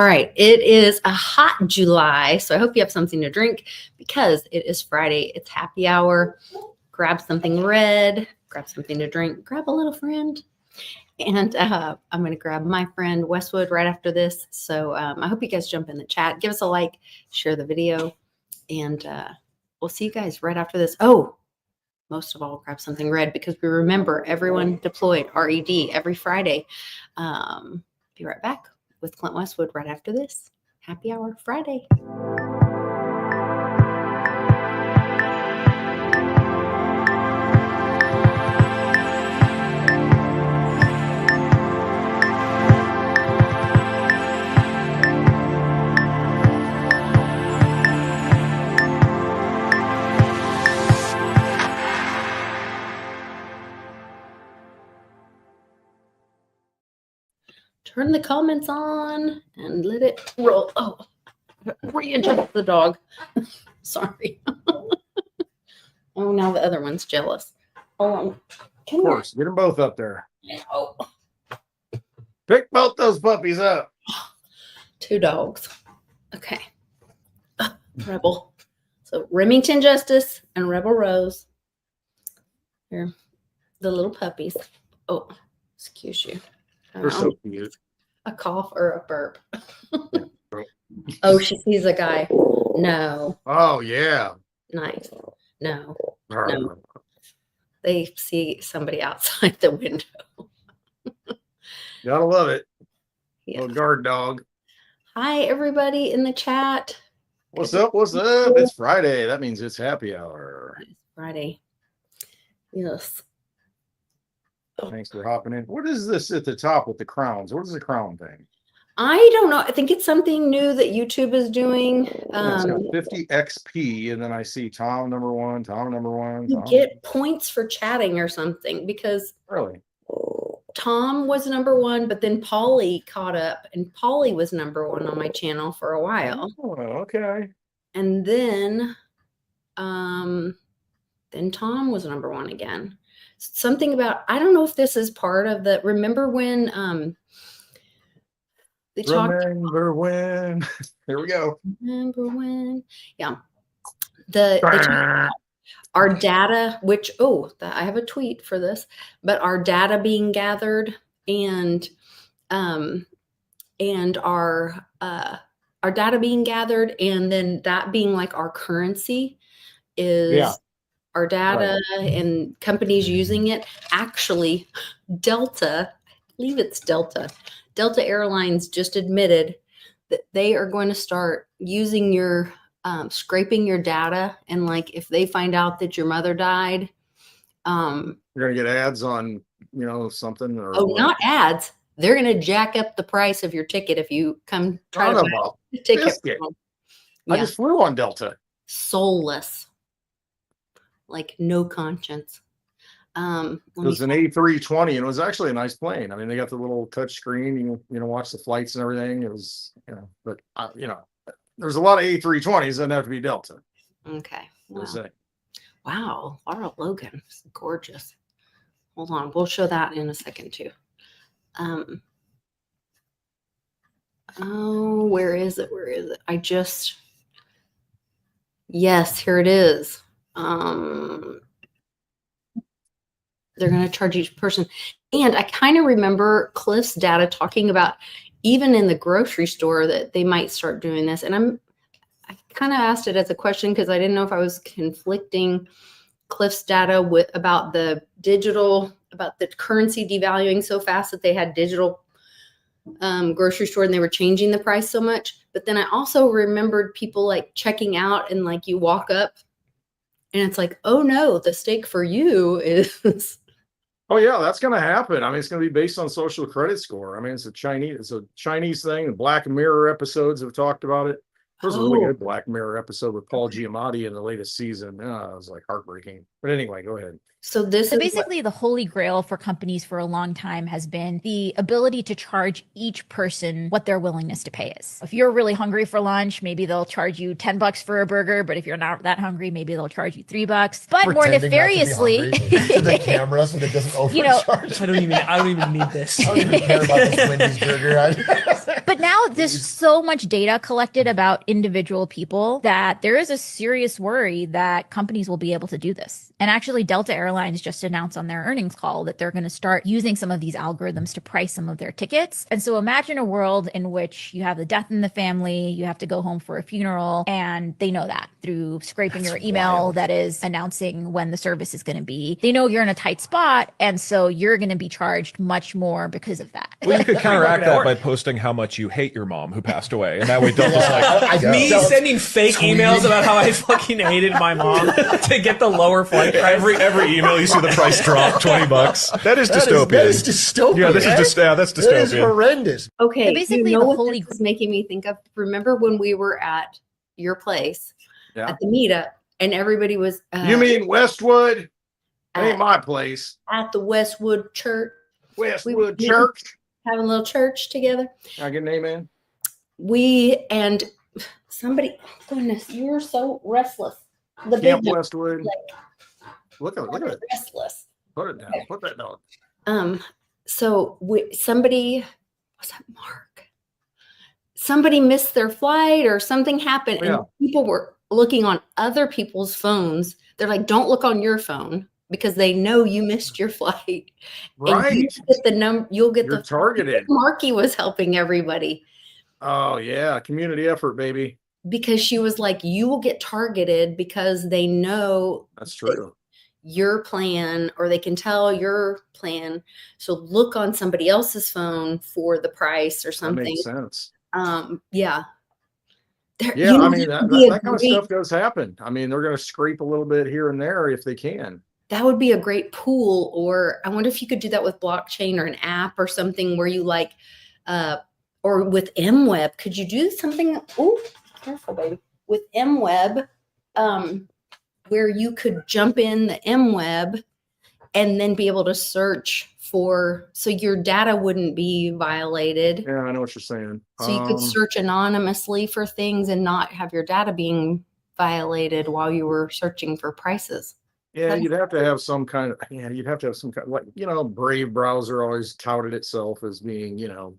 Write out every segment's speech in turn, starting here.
right. It is a hot July, so I hope you have something to drink because it is Friday. It's happy hour. Grab something red, grab something to drink, grab a little friend. And I'm going to grab my friend Westwood right after this. So I hope you guys jump in the chat. Give us a like, share the video, and we'll see you guys right after this. Oh, most of all, grab something red because we remember everyone deployed, RED, every Friday. Be right back with Clint Westwood right after this. Happy Hour Friday. Turn the comments on and let it roll. Oh, readjust the dog. Sorry. Oh, now the other one's jealous. Hold on. Of course, get them both up there. Oh. Pick both those puppies up. 2 dogs. Okay. Rebel. So Remington Justice and Rebel Rose. Here, the little puppies. Oh, excuse you. They're so cute. A cough or a burp. Oh, she sees a guy. No. Oh, yeah. Nice. No. No. They see somebody outside the window. Gotta love it. Yeah. Little guard dog. Hi, everybody in the chat. What's up? What's up? It's Friday. That means it's happy hour. It's Friday. Yes. Thanks for hopping in. What is this at the top with the crowns? What is the crown thing? I don't know. I think it's something new that YouTube is doing. It's got 50 XP, and then I see Tom number 1, Tom number 1. You get points for chatting or something because really Tom was number 1, but then Polly caught up, and Polly was number 1 on my channel for a while. Oh, okay. And then Tom was number 1 again. Something about, I don't know if this is part of the, remember when they talked. Remember when. Here we go. Remember when. Yeah. They talked about our data, which, I have a tweet for this, but our data being gathered and our data being gathered and then that being like our currency is our data and companies using it. Actually, Delta, I believe it's Delta Airlines just admitted that they are going to start using your scraping your data, and like if they find out that your mother died, you're gonna get ads on something or not ads. They're gonna jack up the price of your ticket if you come try to buy a ticket. I just flew on Delta. Soulless. Like no conscience. It was an A320 and it was actually a nice plane. I mean, they got the little touch screen, you watch the flights and everything. It was, but there's a lot of A320s that doesn't have to be Delta. Okay. Wow. Laura Logan is gorgeous. Hold on. We'll show that in a second too. Where is it? Yes, here it is. They're going to charge each person. And I kind of remember Cliff's data talking about even in the grocery store that they might start doing this. And I kind of asked it as a question because I didn't know if I was conflicting Cliff's data about the currency devaluing so fast that they had digital grocery store and they were changing the price so much. But then I also remembered people like checking out and like you walk up and it's like, oh no, the steak for you is. Oh yeah, that's going to happen. I mean, it's going to be based on social credit score. I mean, it's a Chinese thing. The Black Mirror episodes have talked about it. There was a really good Black Mirror episode with Paul Giamatti in the latest season. It was like heartbreaking. But anyway, go ahead. So basically the holy grail for companies for a long time has been the ability to charge each person what their willingness to pay is. If you're really hungry for lunch, maybe they'll charge you $10 for a burger, but if you're not that hungry, maybe they'll charge you $3. But more nefariously, to the camera so that it doesn't overcharge. I don't even need this. I don't even care about this Wendy's burger. But now there's so much data collected about individual people that there is a serious worry that companies will be able to do this. And actually, Delta Airlines just announced on their earnings call that they're going to start using some of these algorithms to price some of their tickets. And so imagine a world in which you have the death in the family, you have to go home for a funeral, and they know that through scraping your email that is announcing when the service is going to be. They know you're in a tight spot, and so you're going to be charged much more because of that. Well, you could counteract that by posting how much you hate your mom who passed away, and that way Delta's like, Me sending fake emails about how I fucking hated my mom to get the lower flight price. every email you see the price drop $20. That is dystopian. That is dystopian. Yeah, that's dystopian. That is horrendous. Okay, So basically you know the what holy- this is making me think of? Remember when we were at your place Yeah. at the meetup and everybody was You mean Westwood? Ain't at, my place. at the Westwood Church Westwood We- Church. having a little church together? Can I get an amen? And somebody, goodness, you were so restless. The Camp big Westwood. like, Look at it. restless. Put it down. Put that down. So somebody, was that Mark? Somebody missed their flight or something happened, Yeah. and people were looking on other people's phones. They're like, "Don't look on your phone," because they know you missed your flight. And Right. you get the number. You'll get You're the targeted. Marky was helping everybody Oh yeah, community effort, baby. because she was like, "You will get targeted because they know That's true. your plan, or they can tell your plan. So look on somebody else's phone for the price or That something." makes sense. Yeah. Yeah, You I know, mean that would be a that kind of great- stuff does happen. I mean, they're going to scrape a little bit here and there if they can. That would be a great pool. Or I wonder if you could do that with blockchain or an app or something where you like, or with MWeb, could you do something? Oh, careful, baby. With MWeb, where you could jump in the MWeb and then be able to search for, so your data wouldn't be violated. Yeah, I know what you're saying. So you could search anonymously for things and not have your data being violated while you were searching for prices. Yeah, you'd have to have some kind of, you'd have to have some kind of, like, Brave browser always touted itself as being, you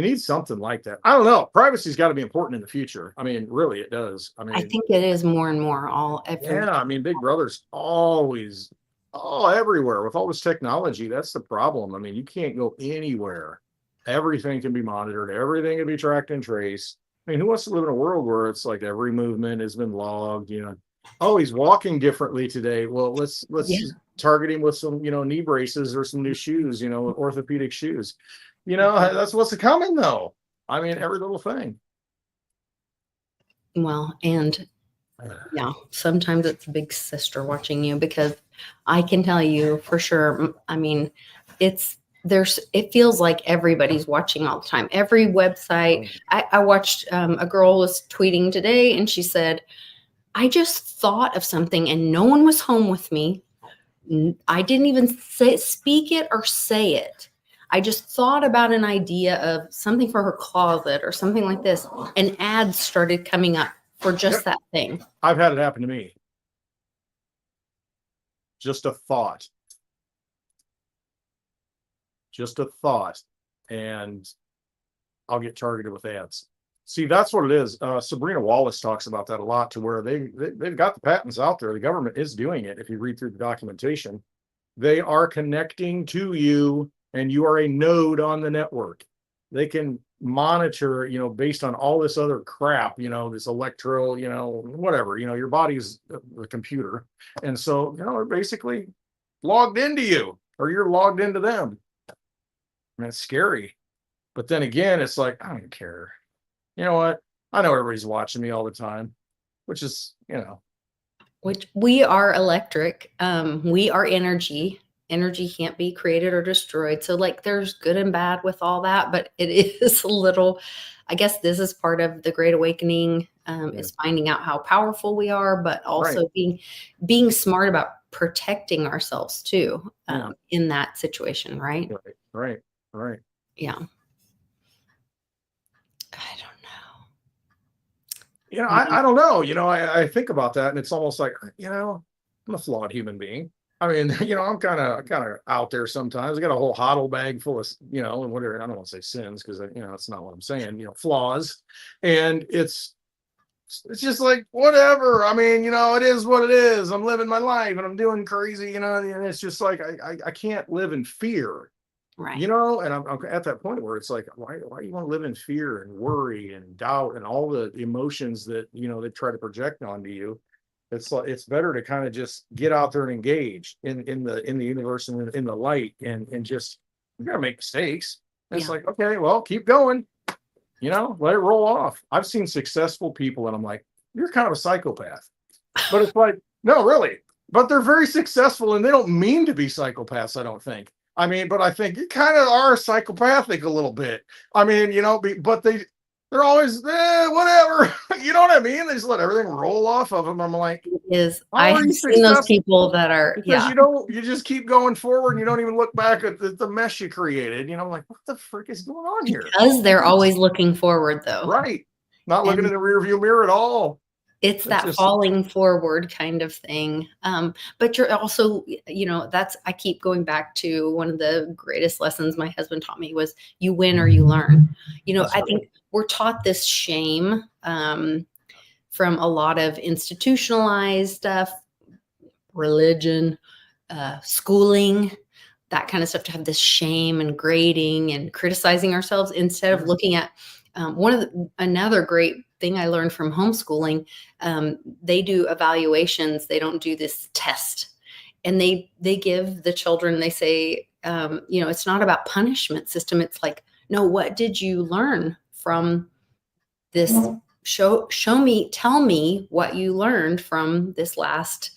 need something like that. I don't know. Privacy's got to be important in the future. I mean, really, it does. I mean, I think it is more and more yeah, I mean, Big Brother's always, everywhere with all this technology. That's the problem. I mean, you can't go anywhere. Everything can be monitored. Everything can be tracked and traced. I mean, who wants to live in a world where it's like every movement has been logged, Oh, he's walking differently today. Well, let's Yeah. target him with some, knee braces or some new shoes, orthopedic shoes. That's what's coming though. I mean, every little thing. Well, and yeah, sometimes it's big sister watching you, because I can tell you for sure. I mean, it feels like everybody's watching all the time. Every website. I watched a girl was tweeting today, and she said, "I just thought of something and no one was home with me. I didn't even speak it or say it. I just thought about an idea of something for her closet or something like this, and ads started coming up for just that thing." I've had it happen to me. Just a thought. And I'll get targeted with ads. See, that's what it is. Sabrina Wallace talks about that a lot, to where they've got the patents out there. The government is doing it. If you read through the documentation, they are connecting to you, and you are a node on the network. They can monitor, based on all this other crap, this whatever, your body's a computer. And so, they're basically logged into you, or you're logged into them. And it's scary. But then again, it's like, I don't care. You know what? I know everybody's watching me all the time, which is, Which we are electric. We are energy. Energy can't be created or destroyed. So there's good and bad with all that, but it is a little, I guess this is part of the Great Awakening, is finding out how powerful we are, but also being smart about protecting ourselves too, in that situation. Right. Right. Yeah. I don't know. I don't know. I think about that, and it's almost like, I'm a flawed human being. I mean, I'm kind of out there sometimes. I got a whole hodl bag full of, and whatever. I don't want to say sins because, that's not what I'm saying, flaws. And it's just like, whatever. I mean, it is what it is. I'm living my life and I'm doing crazy, and it's just like, I can't live in fear, Right. and I'm at that point where it's like, why do you want to live in fear and worry and doubt and all the emotions that, they try to project onto you? It's like, it's better to kind of just get out there and engage in the universe and in the light and just, you gotta make mistakes. And it's like, okay, well, keep going, let it roll off. I've seen successful people and I'm like, you're kind of a psychopath. But it's like, no, really. But they're very successful and they don't mean to be psychopaths, I don't think. I mean, but I think you kind of are psychopathic a little bit. I mean, but they're always whatever. You know what I mean? They just let everything roll off of them. I'm like, I have seen those people that are, because you just keep going forward and you don't even look back at the mess you created. Like, what the frick is going on here? Because they're always looking forward, though. Right. Not looking in the rear view mirror at all. It's that just falling forward kind of thing. But you're also, I keep going back to one of the greatest lessons my husband taught me was you win or you learn. I think we're taught this shame from a lot of institutionalized stuff, religion, schooling, that kind of stuff, to have this shame and grading and criticizing ourselves instead of looking at another great thing I learned from homeschooling. They do evaluations. They don't do this test, and they give the children, they say, it's not about punishment system. It's like, no, what did you learn from this? Show me, tell me what you learned from this last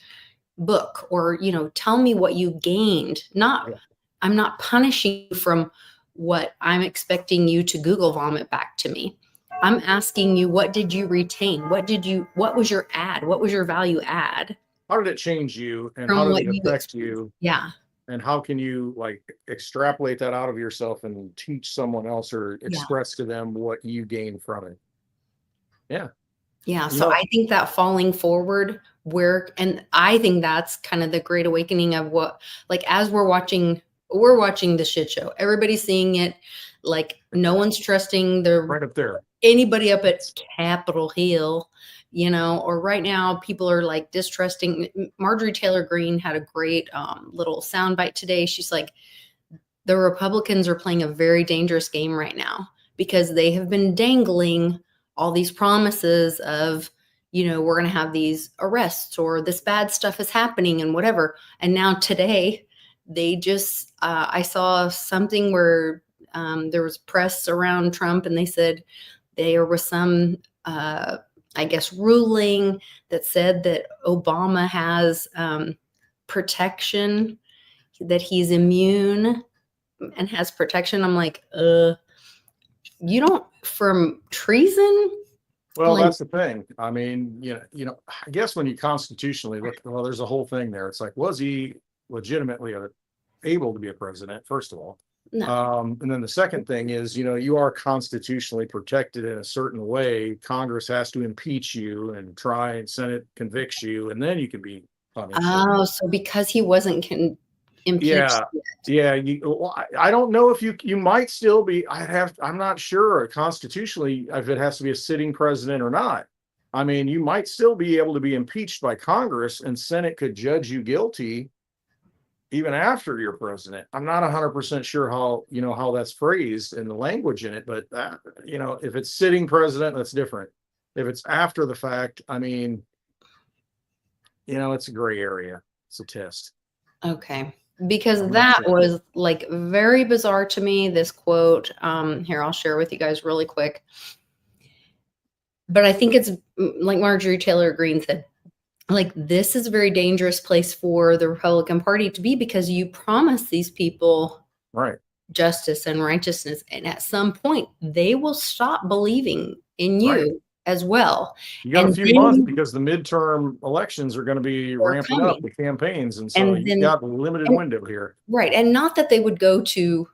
book, or, tell me what you gained. I'm not punishing you from what I'm expecting you to Google vomit back to me. I'm asking you, what did you retain? What was your add? What was your value add? How did it change you? And how did it affect you? Yeah. And how can you extrapolate that out of yourself and teach someone else or express to them what you gained from it? Yeah. Yeah. So I think that falling forward and I think that's kind of the great awakening of what, as we're watching the shit show. Everybody's seeing it. No one's trusting right up there. Anybody up at Capitol Hill, or right now people are distrusting. Marjorie Taylor Greene had a great little soundbite today. She's like, the Republicans are playing a very dangerous game right now because they have been dangling all these promises of, we're going to have these arrests or this bad stuff is happening and whatever. And now today they just, I saw something where there was press around Trump and they said there was some, ruling that said that Obama has protection, that he's immune and has protection. I'm like, you don't, from treason? Well, that's the thing. I mean, I guess when you constitutionally look, there's a whole thing there. It's like, was he legitimately able to be a president, first of all? No. And then the second thing is, you are constitutionally protected in a certain way. Congress has to impeach you and try, and Senate convicts you, and then you can be punished. Oh, so because he wasn't impeached. Yeah. I don't know if you might still be. I'm not sure constitutionally if it has to be a sitting president or not. I mean, you might still be able to be impeached by Congress, and Senate could judge you guilty even after you're president. I'm not 100% sure how that's phrased and the language in it, but if it's sitting president, that's different. If it's after the fact, I mean, it's a gray area. It's a test. Okay. Because that was very bizarre to me, this quote. Here, I'll share with you guys really quick. But I think it's like Marjorie Taylor Greene said, this is a very dangerous place for the Republican Party to be, because you promise these people justice and righteousness. And at some point they will stop believing in you as well. You got a few months because the midterm elections are going to be ramping up the campaigns. And so you've got a limited window here. Right. And not that they would go to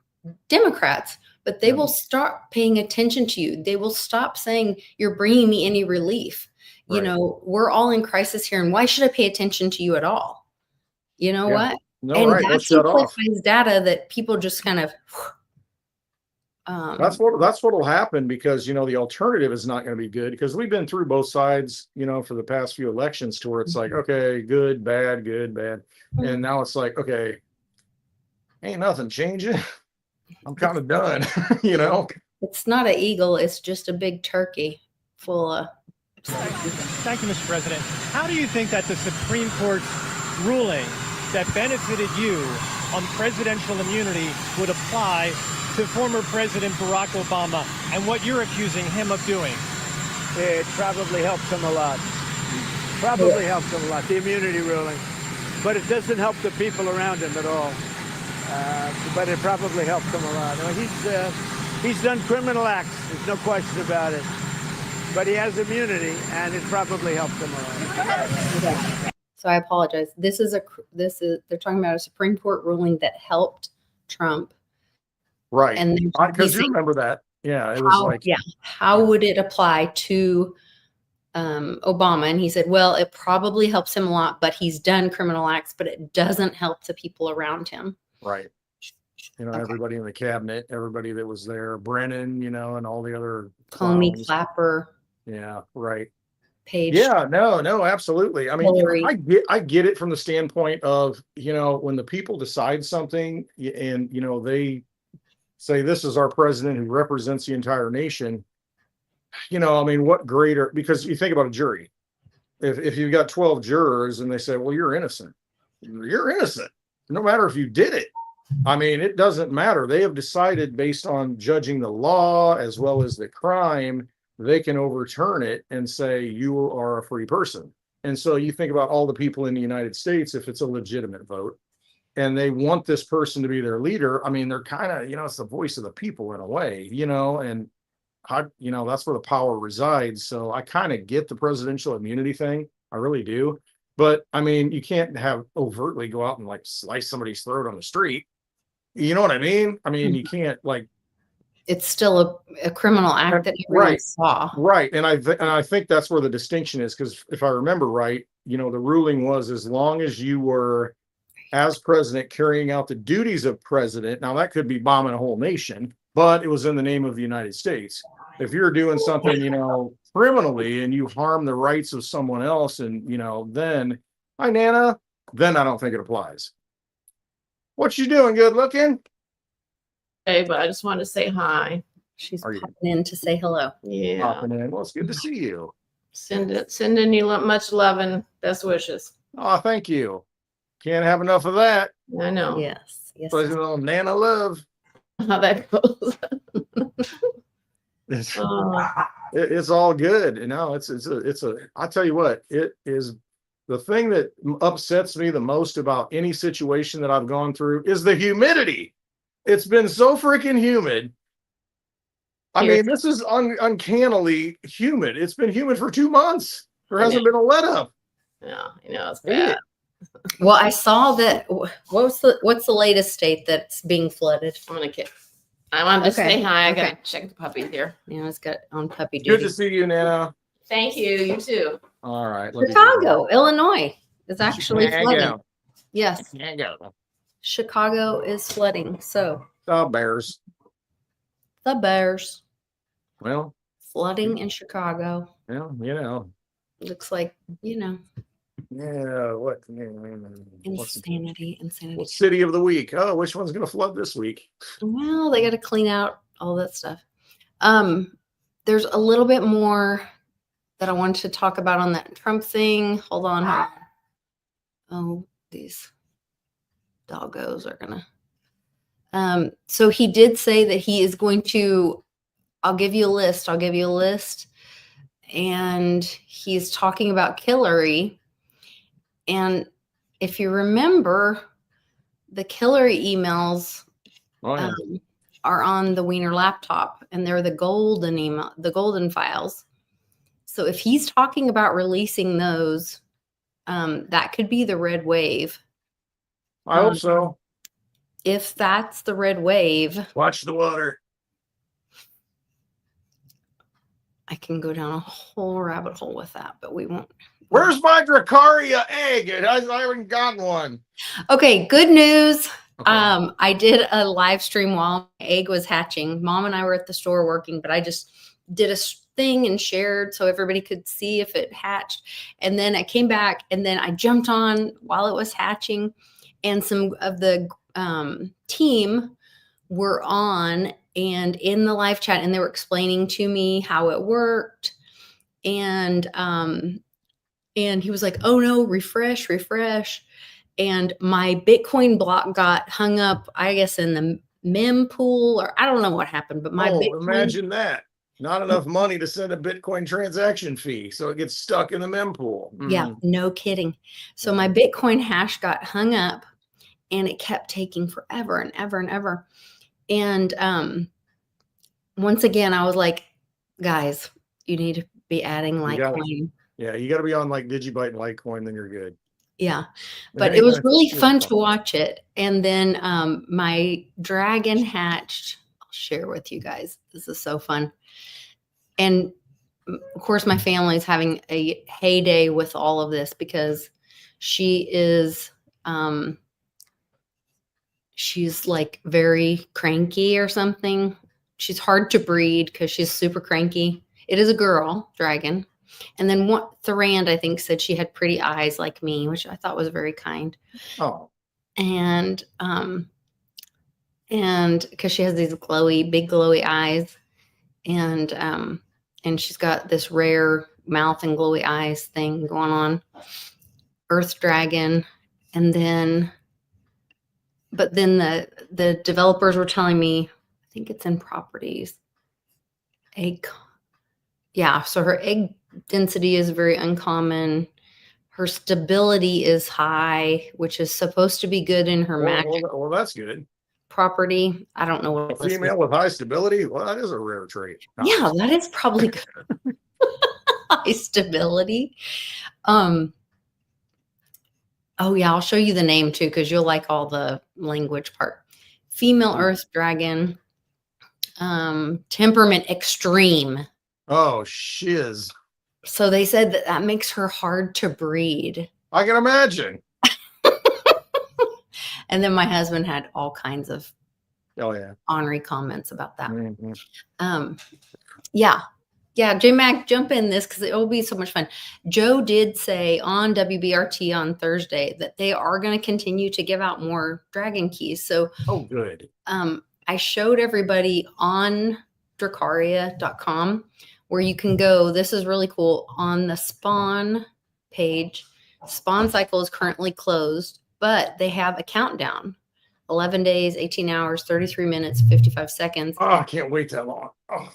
Democrats, but they will start paying attention to you. They will stop saying, you're bringing me any relief. We're all in crisis here. And why should I pay attention to you at all? You know Yeah. what? No, And right. They'll that's shut employed off. by his data that people just kind of. That's what will happen, because the alternative is not going to be good, because we've been through both sides, for the past few elections, to where it's like, okay, good, bad, and now it's like, okay, ain't nothing changing. I'm kind of done. It's not an eagle. It's just a big turkey full of. Thank you, Mr. President. How do you think that the Supreme Court's ruling that benefited you on presidential immunity would apply to former President Barack Obama and what you're accusing him of doing? It probably helps him a lot. Probably helps him a lot, the immunity ruling. But it doesn't help the people around him at all. But it probably helps him a lot. He's done criminal acts, there's no question about it. But he has immunity, and it probably helps him a lot. So I apologize. They're talking about a Supreme Court ruling that helped Trump. Right. And Because you remember that. Yeah. It was how would it apply to Obama? And he said, well, it probably helps him a lot, but he's done criminal acts, but it doesn't help the people around him. right. Everybody in the cabinet, everybody that was there, Brennan, and all the other Comey, clowns. Clapper, Yeah. Right. Page. Yeah, no, absolutely. I mean, Hillary. I get it from the standpoint of, when the people decide something and, they say, this is our president who represents the entire nation. I mean, what greater, because you think about a jury. If you've got 12 jurors and they say, well, you're innocent, no matter if you did it. I mean, it doesn't matter. They have decided, based on judging the law as well as the crime, they can overturn it and say you are a free person. And so you think about all the people in the United States, if it's a legitimate vote and they want this person to be their leader, I mean, they're kind of, it's the voice of the people in a way, and that's where the power resides. So I kind of get the presidential immunity thing. I really do. But I mean, you can't have overtly go out and like slice somebody's throat on the street. You know what I mean? I mean, you can't It's still a criminal act that everyone saw. Right. And I think that's where the distinction is, because if I remember right, the ruling was, as long as you were, as president, carrying out the duties of president. Now that could be bombing a whole nation, but it was in the name of the United States. If you're doing something, criminally, and you harm the rights of someone else, and, then, hi, Nana, then I don't think it applies. What you doing? Good looking? Hey, but I just wanted to say hi. She's popping in to say hello. Yeah. Popping in. Well, it's good to see you. Sending you much love and best wishes. Oh, thank you. Can't have enough of that. I know. Yes. But Nana love. How that goes. It's all good. I tell you what, it is the thing that upsets me the most about any situation that I've gone through is the humidity. It's been so freaking humid. I mean, this is uncannily humid. It's been humid for 2 months. There hasn't been a let up. Yeah, it's bad. Well, I saw that. What's the latest state that's being flooded? I wanted to say hi. I gotta check the puppies here. It's got on puppy duty. Good to see you, Nana. Thank you. You too. All right. Chicago, Illinois is actually flooding. Yes. Chicago is flooding. So the Bears. Well, flooding in Chicago. Well, Looks like, Yeah, what? Insanity. What city of the week? Oh, which one's going to flood this week? Well, they got to clean out all that stuff. There's a little bit more that I wanted to talk about on that Trump thing. Hold on. Oh, these doggos are gonna. So he did say that he is going to. I'll give you a list. And he's talking about Hillary. And if you remember, the Hillary emails are on the Wiener laptop, and they're the golden files. So if he's talking about releasing those, that could be the red wave. I hope so. If that's the red wave, watch the water. I can go down a whole rabbit hole with that, but we won't. Where's my Dracaria egg? I haven't gotten one. Okay, good news. Okay. I did a live stream while my egg was hatching. Mom and I were at the store working, but I just did a thing and shared so everybody could see if it hatched. And then I came back and then I jumped on while it was hatching, and some of the team were on and in the live chat, and they were explaining to me how it worked. And he was like, "Oh no, refresh." And my Bitcoin block got hung up, I guess, in the mem pool, or I don't know what happened, but my Bitcoin, imagine that. Not enough money to send a Bitcoin transaction fee, so it gets stuck in the mempool. Yeah, no kidding. So my Bitcoin hash got hung up, and it kept taking forever and ever and ever. And once again, I was like, guys, you need to be adding Litecoin. Yeah, you got to be on like Digibyte and Litecoin, then you're good. Yeah, but it was really fun to watch it. And then my dragon hatched. I'll share with you guys. This is so fun. And of course, my family is having a heyday with all of this because she is, she's like very cranky or something. She's hard to breed because she's super cranky. It is a girl dragon. And then Thorand, I think, said she had pretty eyes like me, which I thought was very kind. Oh. And because she has these big glowy eyes, and she's got this rare mouth and glowy eyes thing going on. Earth dragon. And then, but then the developers were telling me, I think it's in properties, egg. Yeah. So her egg density is very uncommon. Her stability is high, which is supposed to be good in her magic. Well, that's good. Property. I don't know what a female with high stability. Well, that is a rare trait. Yeah, that is probably good. High stability. Oh yeah, I'll show you the name too, because you'll like all the language part. Female Earth dragon. Temperament extreme. Oh shiz. So they said that makes her hard to breed. I can imagine. And then my husband had all kinds of ornery comments about that. Mm-hmm. Yeah, J-Mac, jump in this because it will be so much fun. Joe did say on WBRT on Thursday that they are going to continue to give out more dragon keys. So, good. I showed everybody on Dracaria.com where you can go. This is really cool. On the spawn page, spawn cycle is currently closed, but they have a countdown. 11 days, 18 hours, 33 minutes, 55 seconds. Oh, I can't wait that long. Oh.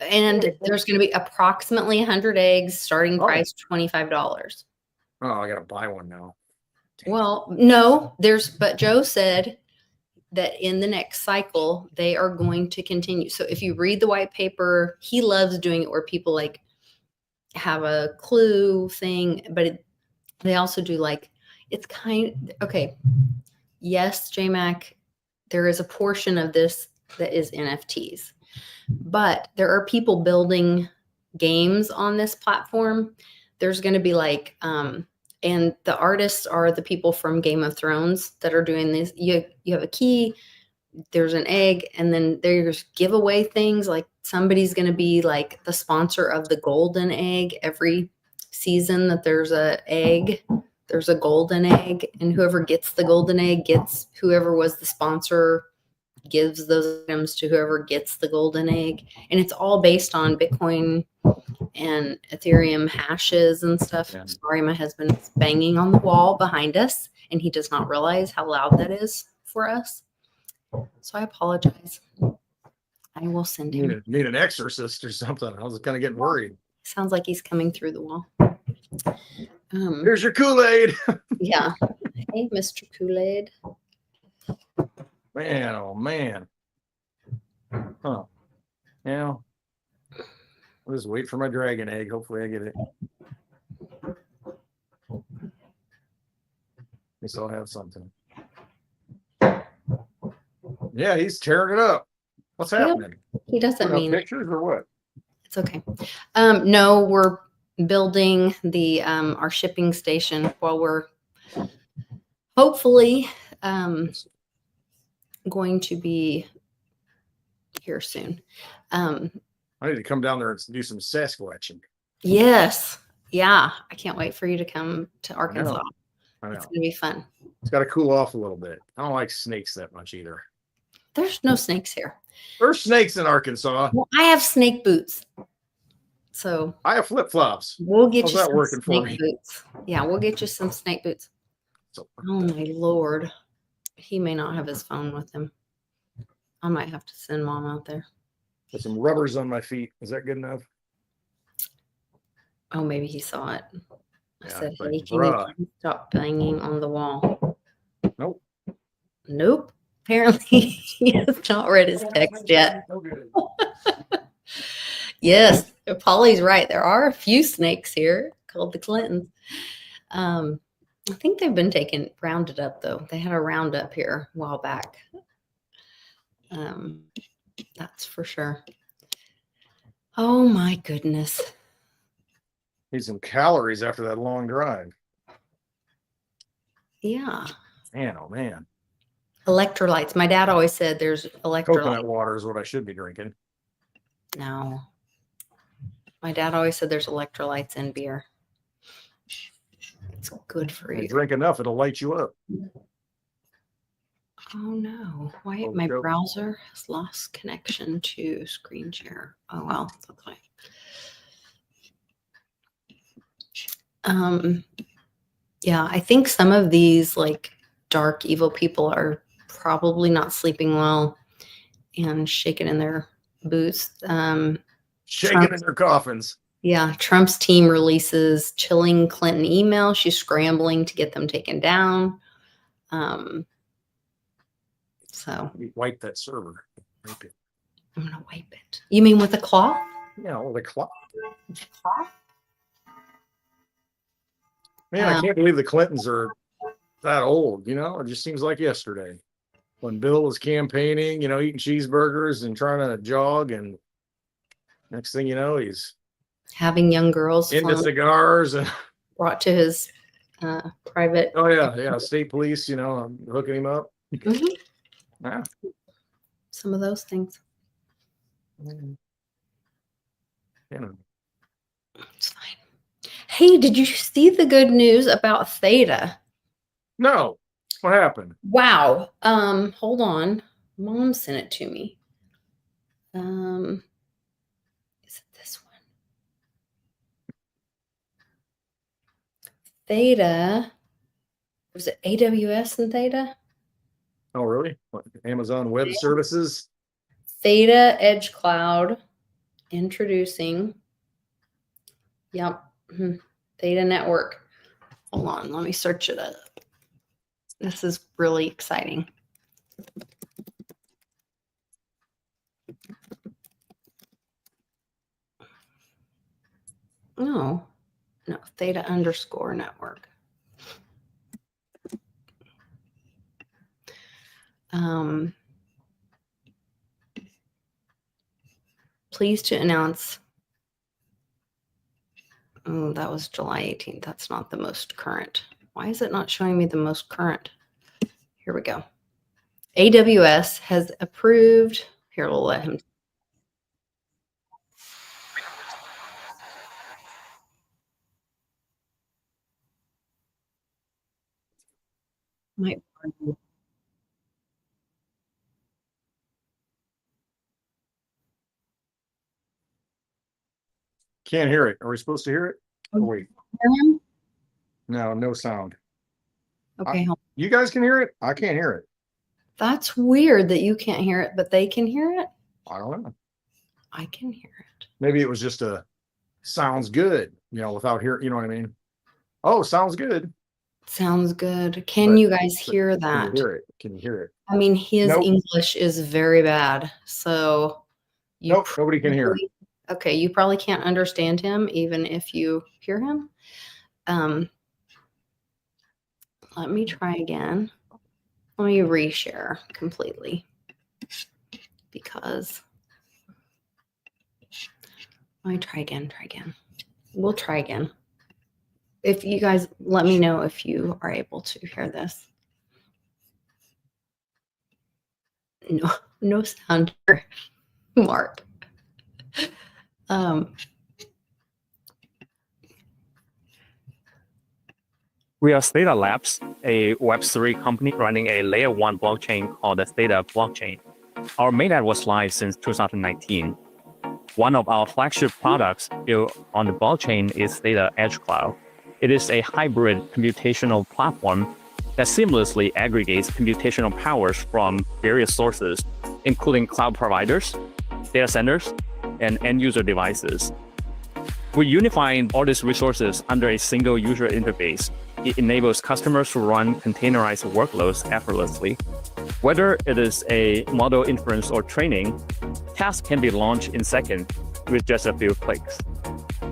And there's going to be approximately 100 eggs, starting price $25. Oh, I got to buy one now. Damn. Well, no, but Joe said that in the next cycle, they are going to continue. So if you read the white paper, he loves doing it where people like have a clue thing, but they also do like, it's okay. Yes, JMac, there is a portion of this that is NFTs, but there are people building games on this platform. There's going to be like, and the artists are the people from Game of Thrones that are doing this. You have a key, there's an egg, and then there's giveaway things. Like somebody's going to be like the sponsor of the golden egg every season that there's a egg. There's a golden egg, and whoever gets the golden egg gets whoever was the sponsor gives those items to whoever gets the golden egg. And it's all based on Bitcoin and Ethereum hashes and stuff. Yeah. Sorry, my husband is banging on the wall behind us, and he does not realize how loud that is for us. So I apologize. I will send him. Need an exorcist or something. I was kind of getting worried. Sounds like he's coming through the wall. Here's your Kool-Aid. Yeah. Hey, Mr. Kool-Aid. Man, oh man. Huh. Yeah. I'll just wait for my dragon egg. Hopefully I get it. At least I'll have something. Yeah, he's tearing it up. What's happening? He doesn't mean pictures or what? It's okay. No, we're building the our shipping station while we're hopefully going to be here soon. I need to come down there and do some Sasquatching. Yes. Yeah. I can't wait for you to come to Arkansas. I know. It's going to be fun. It's got to cool off a little bit. I don't like snakes that much either. There's no snakes here. There's snakes in Arkansas. Well, I have snake boots. So I have flip-flops. we'll get How's you that some working for snake me? boots. Yeah, we'll get you some snake boots. So, Oh my Lord. He may not have his phone with him. I might have to send Mom out there. put some rubbers on my feet. Is that good enough? Oh, maybe he saw it. I Yeah, said, it's like, hey, can bruh. you stop banging on the wall? Nope. Nope. Apparently, he has not read his text yet. No good. Yes, Polly's right. There are a few snakes here called the Clintons. I think they've been rounded up, though. They had a roundup here a while back. That's for sure. Oh, my goodness. Need some calories after that long drive. Yeah. Man, oh man. Electrolytes. My dad always said there's electrolytes. Coconut water is what I should be drinking. No. My dad always said there's electrolytes in beer. It's good for You you. drink enough, it'll light you up. Oh no. Why Oh, my joke. browser has lost connection to screen share. Oh well, that's fine. Yeah, I think some of these like dark evil people are probably not sleeping well and shaking in their boots. Shaking in their coffins. Yeah, Trump's team releases chilling Clinton email. She's scrambling to get them taken down. So Wipe that server. Wipe it. I'm gonna wipe it. You mean with a cloth? Yeah, well, the clock. Man, I can't believe the Clintons are that old. You know, it just seems like yesterday when Bill was campaigning, you know, eating cheeseburgers and trying to jog. And next thing you know, he's Having young girls into cigars and brought to his private. oh yeah, state police, you know, hooking him up. Mhm. Yeah. Some of those things. You know, It's fine. Hey, did you see the good news about Theta? no, what happened? Wow. Hold on. Mom sent it to me. Is it this one? Theta. Was it AWS and Theta? Oh, really? What, Amazon Web Services? Theta Edge Cloud introducing. Yep. Theta Network. Hold on. Let me search it up. This is really exciting. No, Theta _ network. Pleased to announce. Oh, that was July 18th. That's not the most current. Why is it not showing me the most current? Here we go. AWS has approved. Here, we'll let him. Might. Can't hear it. Are we supposed to hear it? Oh, wait. No sound. Okay, hold on. You guys can hear it? I can't hear it. That's weird that you can't hear it, but they can hear it. I don't know. I can hear it. Maybe it was just a sounds good, you know, without hearing, you know what I mean? Oh, sounds good. Sounds good. Can But- you guys hear Can that? you hear it? Can you hear it? I mean, his Nope. English is very bad. So you Nope, nobody can hear. probably- Okay, you probably can't understand him even if you hear him. Let me try again. Let me reshare completely because Let me try again. We'll try again. If you guys let me know if you are able to hear this. No sound here, Mark. We are Theta Labs, a Web3 company running a layer 1 blockchain called the Theta blockchain. Our mainnet was live since 2019. One of our flagship products built on the blockchain is Theta Edge Cloud. It is a hybrid computational platform that seamlessly aggregates computational powers from various sources, including cloud providers, data centers, and end-user devices. We're unifying all these resources under a single user interface. It enables customers to run containerized workloads effortlessly. Whether it is a model inference or training, tasks can be launched in seconds with just a few clicks.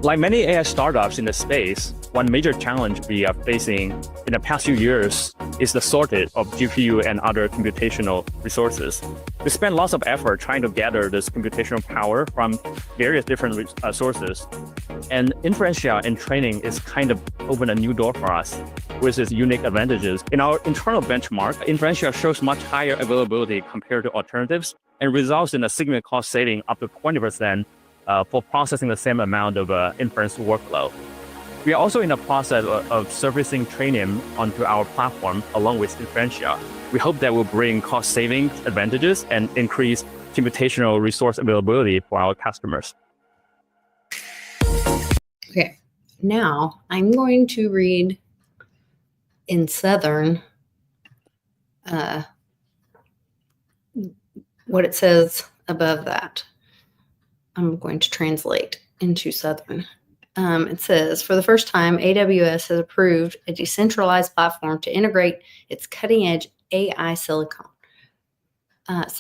Like many AI startups in the space, one major challenge we are facing in the past few years is the shortage of GPU and other computational resources. We spend lots of effort trying to gather this computational power from various different sources. And inferential and training is kind of open a new door for us with its unique advantages. In our internal benchmark, inferential shows much higher availability compared to alternatives and results in a significant cost saving up to 20% for processing the same amount of inference workload. We are also in the process of servicing Trainium onto our platform along with inferential. We hope that will bring cost saving advantages and increase computational resource availability for our customers. Okay, now I'm going to read in Southern what it says above that. I'm going to translate into Southern. It says, for the first time, AWS has approved a decentralized platform to integrate its cutting-edge AI silicon. Edge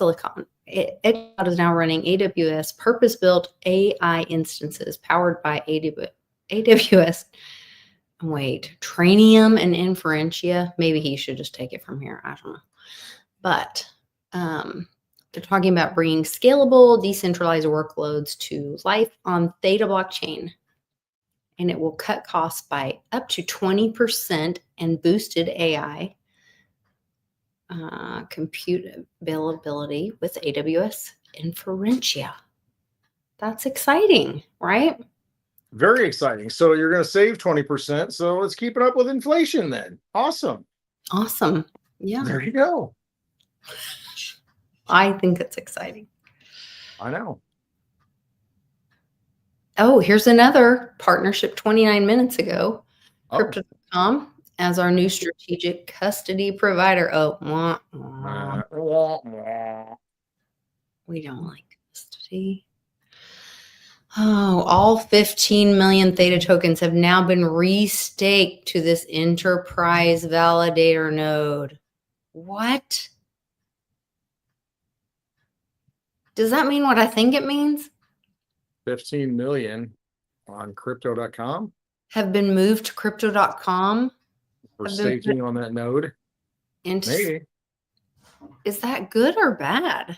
Cloud is now running AWS purpose-built AI instances powered by AWS. Wait, Trainium and Inferentia. Maybe he should just take it from here. I don't know. But they're talking about bringing scalable, decentralized workloads to life on Theta blockchain. And it will cut costs by up to 20% and boosted AI compute availability with AWS Inferentia. That's exciting, right? Very exciting. So you're going to save 20%. So let's keep it up with inflation then. Awesome. Awesome. Yeah. There you go. I think it's exciting. I know. Oh, here's another partnership 29 minutes ago. Oh. Crypto.com as our new strategic custody provider. Oh, we don't like custody. Oh, all 15 million Theta tokens have now been restaked to this enterprise validator node. What? Does that mean what I think it means? 15 million on crypto.com have been moved to crypto.com for staking on that node. Maybe. Is that good or bad?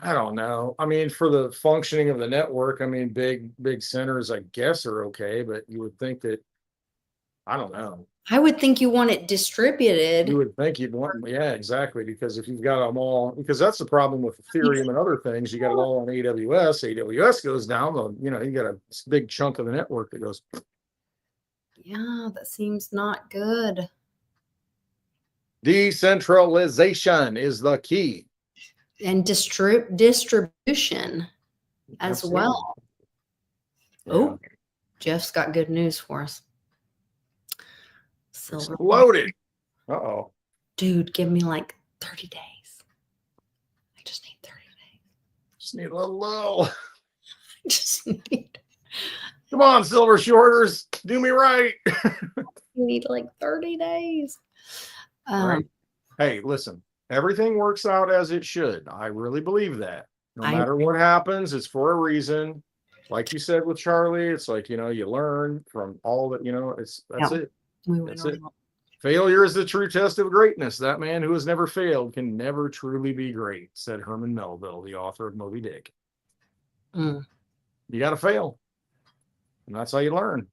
I don't know. I mean, for the functioning of the network, I mean, big centers, I guess, are okay, but you would think that, I don't know. I would think you want it distributed. You would think you'd want, yeah, exactly. Because if you've got them all, because that's the problem with Ethereum and other things, you got it all on AWS. AWS goes down, you know, you got a big chunk of the network that goes. Yeah, that seems not good. Decentralization is the key. And distribution as Absolutely. well. Yeah. Oh, Jeff's got good news for us. Silver Exploded. Uh-oh. Dude, give me like 30 days. I just need 30 days. Just need a little low. I just need. Come on, silver shorters. Do me right. You need like 30 days. Right. Hey, listen, everything works out as it should. I really believe that. No matter what happens, it's for a reason. Like you said with Charlie, it's like, you know, you learn from all that, you know, that's it. That's it. Failure is the true test of greatness. That man who has never failed can never truly be great, said Herman Melville, the author of Moby Dick. You got to fail. And that's how you learn.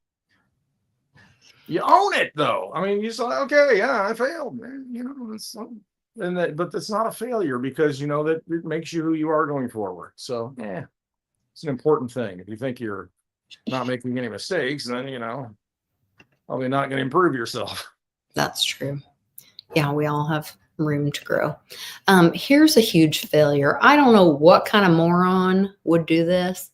You own it, though. I mean, you say, okay, yeah, I failed. You know, but that's not a failure because you know that it makes you who you are going forward. So, yeah, it's an important thing. If you think you're not making any mistakes, then you know, probably not going to improve yourself. That's true. Yeah, we all have room to grow. Here's a huge failure. I don't know what kind of moron would do this,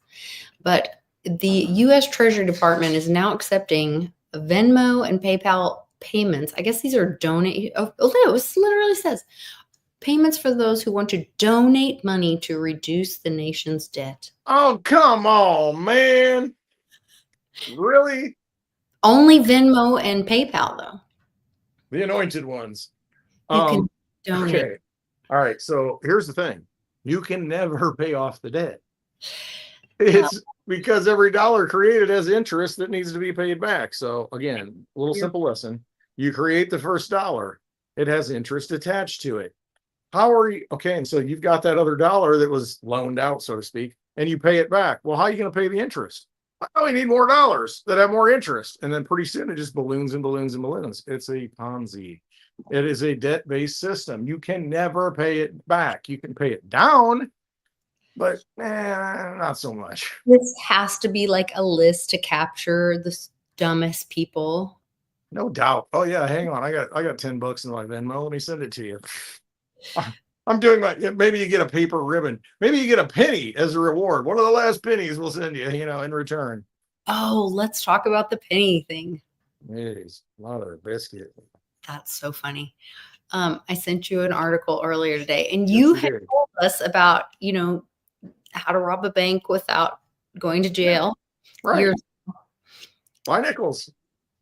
but the U.S. Treasury Department is now accepting Venmo and PayPal payments. I guess these are donate. Oh, it literally says payments for those who want to donate money to reduce the nation's debt. Oh, come on, man. Really? Only Venmo and PayPal, though. The anointed ones. You can donate. Okay. All right. So here's the thing. You can never pay off the debt. It's because every dollar created has interest that needs to be paid back. So again, a little simple lesson. You create the first dollar. It has interest attached to it. How are you? Okay. And so you've got that other dollar that was loaned out, so to speak, and you pay it back. Well, how are you going to pay the interest? Oh, we need more dollars that have more interest. And then pretty soon it just balloons and balloons and balloons. It's a Ponzi. It is a debt-based system. You can never pay it back. You can pay it down, but not so much. This has to be like a list to capture the dumbest people. No doubt. Oh yeah, hang on. I got $10 in my Venmo. Let me send it to you. I'm doing maybe you get a paper ribbon. Maybe you get a penny as a reward. One of the last pennies we'll send you, in return. Oh, let's talk about the penny thing. It is a lot of a biscuit. That's so funny. I sent you an article earlier today, and you had told us about, how to rob a bank without going to jail. Right. Buy nickels.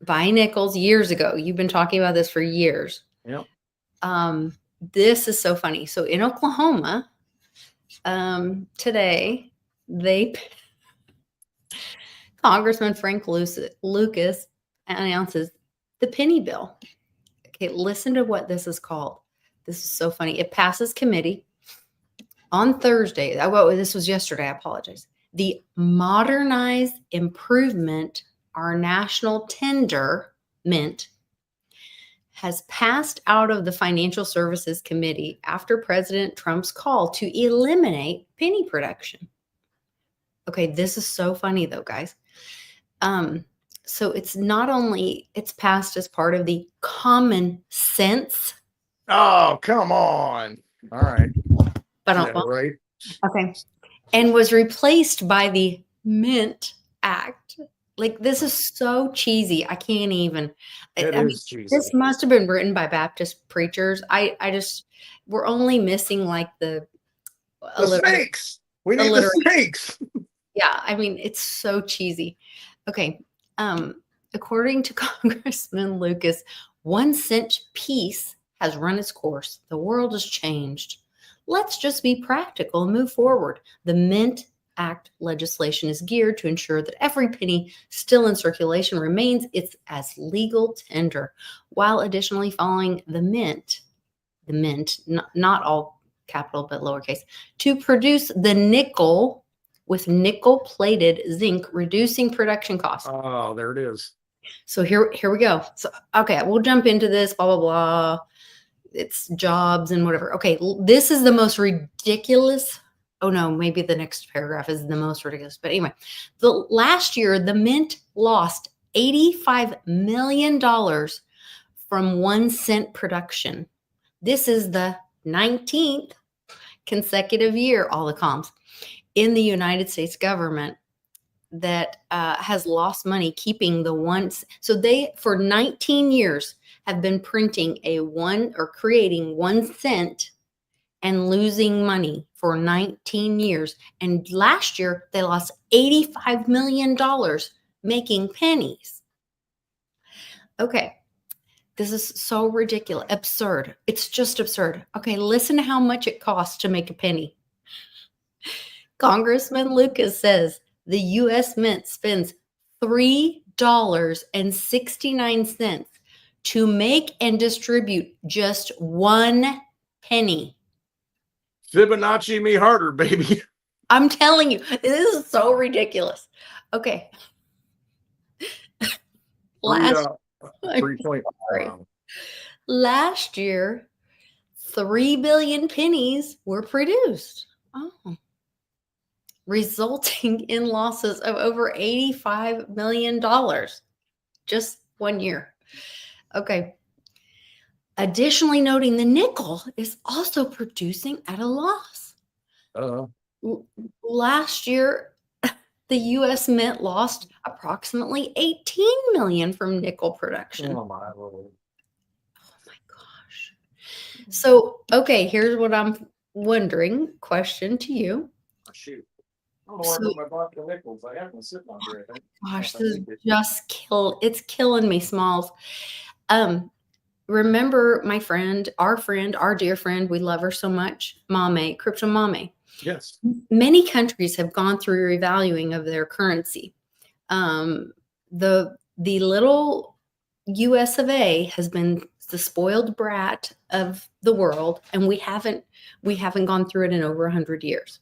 Buy nickels years ago. You've been talking about this for years. Yep. This is so funny. So in Oklahoma, today, Congressman Frank Lucas announces the penny bill. Okay, listen to what this is called. This is so funny. It passes committee on Thursday. This was yesterday. I apologize. The Modernize Improvement Our National Tender Mint has passed out of the Financial Services Committee after President Trump's call to eliminate penny production. Okay, this is so funny though, guys. So it's not only, it's passed as part of the common sense. Oh, come on. All right. Right. Okay. And was replaced by the Mint Act. Like, this is so cheesy. I can't even. Cheesy. This must have been written by Baptist preachers. We're only missing like the snakes. We need the snakes. Yeah. I mean, it's so cheesy. Okay. According to Congressman Lucas, 1 cent piece has run its course. The world has changed. Let's just be practical and move forward. The Mint Act legislation is geared to ensure that every penny still in circulation remains as legal tender, while additionally following the mint, not all capital but lowercase, to produce the nickel with nickel-plated zinc, reducing production costs. Oh, there it is. So here we go. So, okay, we'll jump into this, blah, blah, blah. It's jobs and whatever. Okay, this is the most ridiculous. Oh, no, maybe the next paragraph is the most ridiculous. But anyway, last year, the Mint lost $85 million from 1 cent production. This is the 19th consecutive year, all the comms, in the United States government that has lost money keeping the ones. So they, for 19 years, have been printing creating 1 cent and losing money for 19 years. And last year, they lost $85 million making pennies. Okay. This is so ridiculous, absurd. It's just absurd. Okay, listen to how much it costs to make a penny. Congressman Lucas says the U.S. Mint spends $3.69 to make and distribute just 1 penny. Fibonacci me harder, baby. I'm telling you, this is so ridiculous. Okay. Last, 3 point. Wow. last year, 3 billion pennies were produced. Oh. Resulting in losses of over $85 million just 1 year. Okay. Additionally, noting the nickel is also producing at a loss. Last year, the U.S. Mint lost approximately 18 million from nickel production. Oh my Lord. Oh my gosh. So, okay, here's what I'm wondering. Question to you. Oh, shoot. I don't know where I put my box of nickels. I have them sitting on here, I think. Gosh, this is just it's killing me, Smalls. Remember my friend, our dear friend, we love her so much, Mame, Crypto Mame. Yes. Many countries have gone through revaluing of their currency. The little US of A has been the spoiled brat of the world, and we haven't gone through it in over 100 years.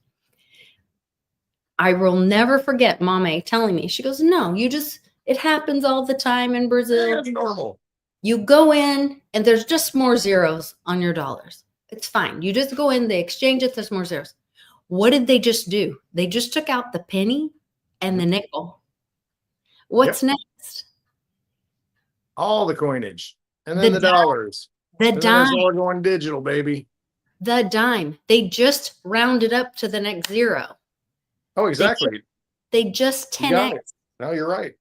I will never forget Mame telling me, she goes, no, it happens all the time in Brazil. It's normal. You go in and there's just more zeros on your dollars. It's fine. You just go in, they exchange it, there's more zeros. What did they just do? They just took out the penny and the nickel. What's next? All the coinage. And then the dollars. The dime. It's all going digital, baby. The dime. They just rounded up to the next zero. Oh, exactly. They just 10x. No, you're right.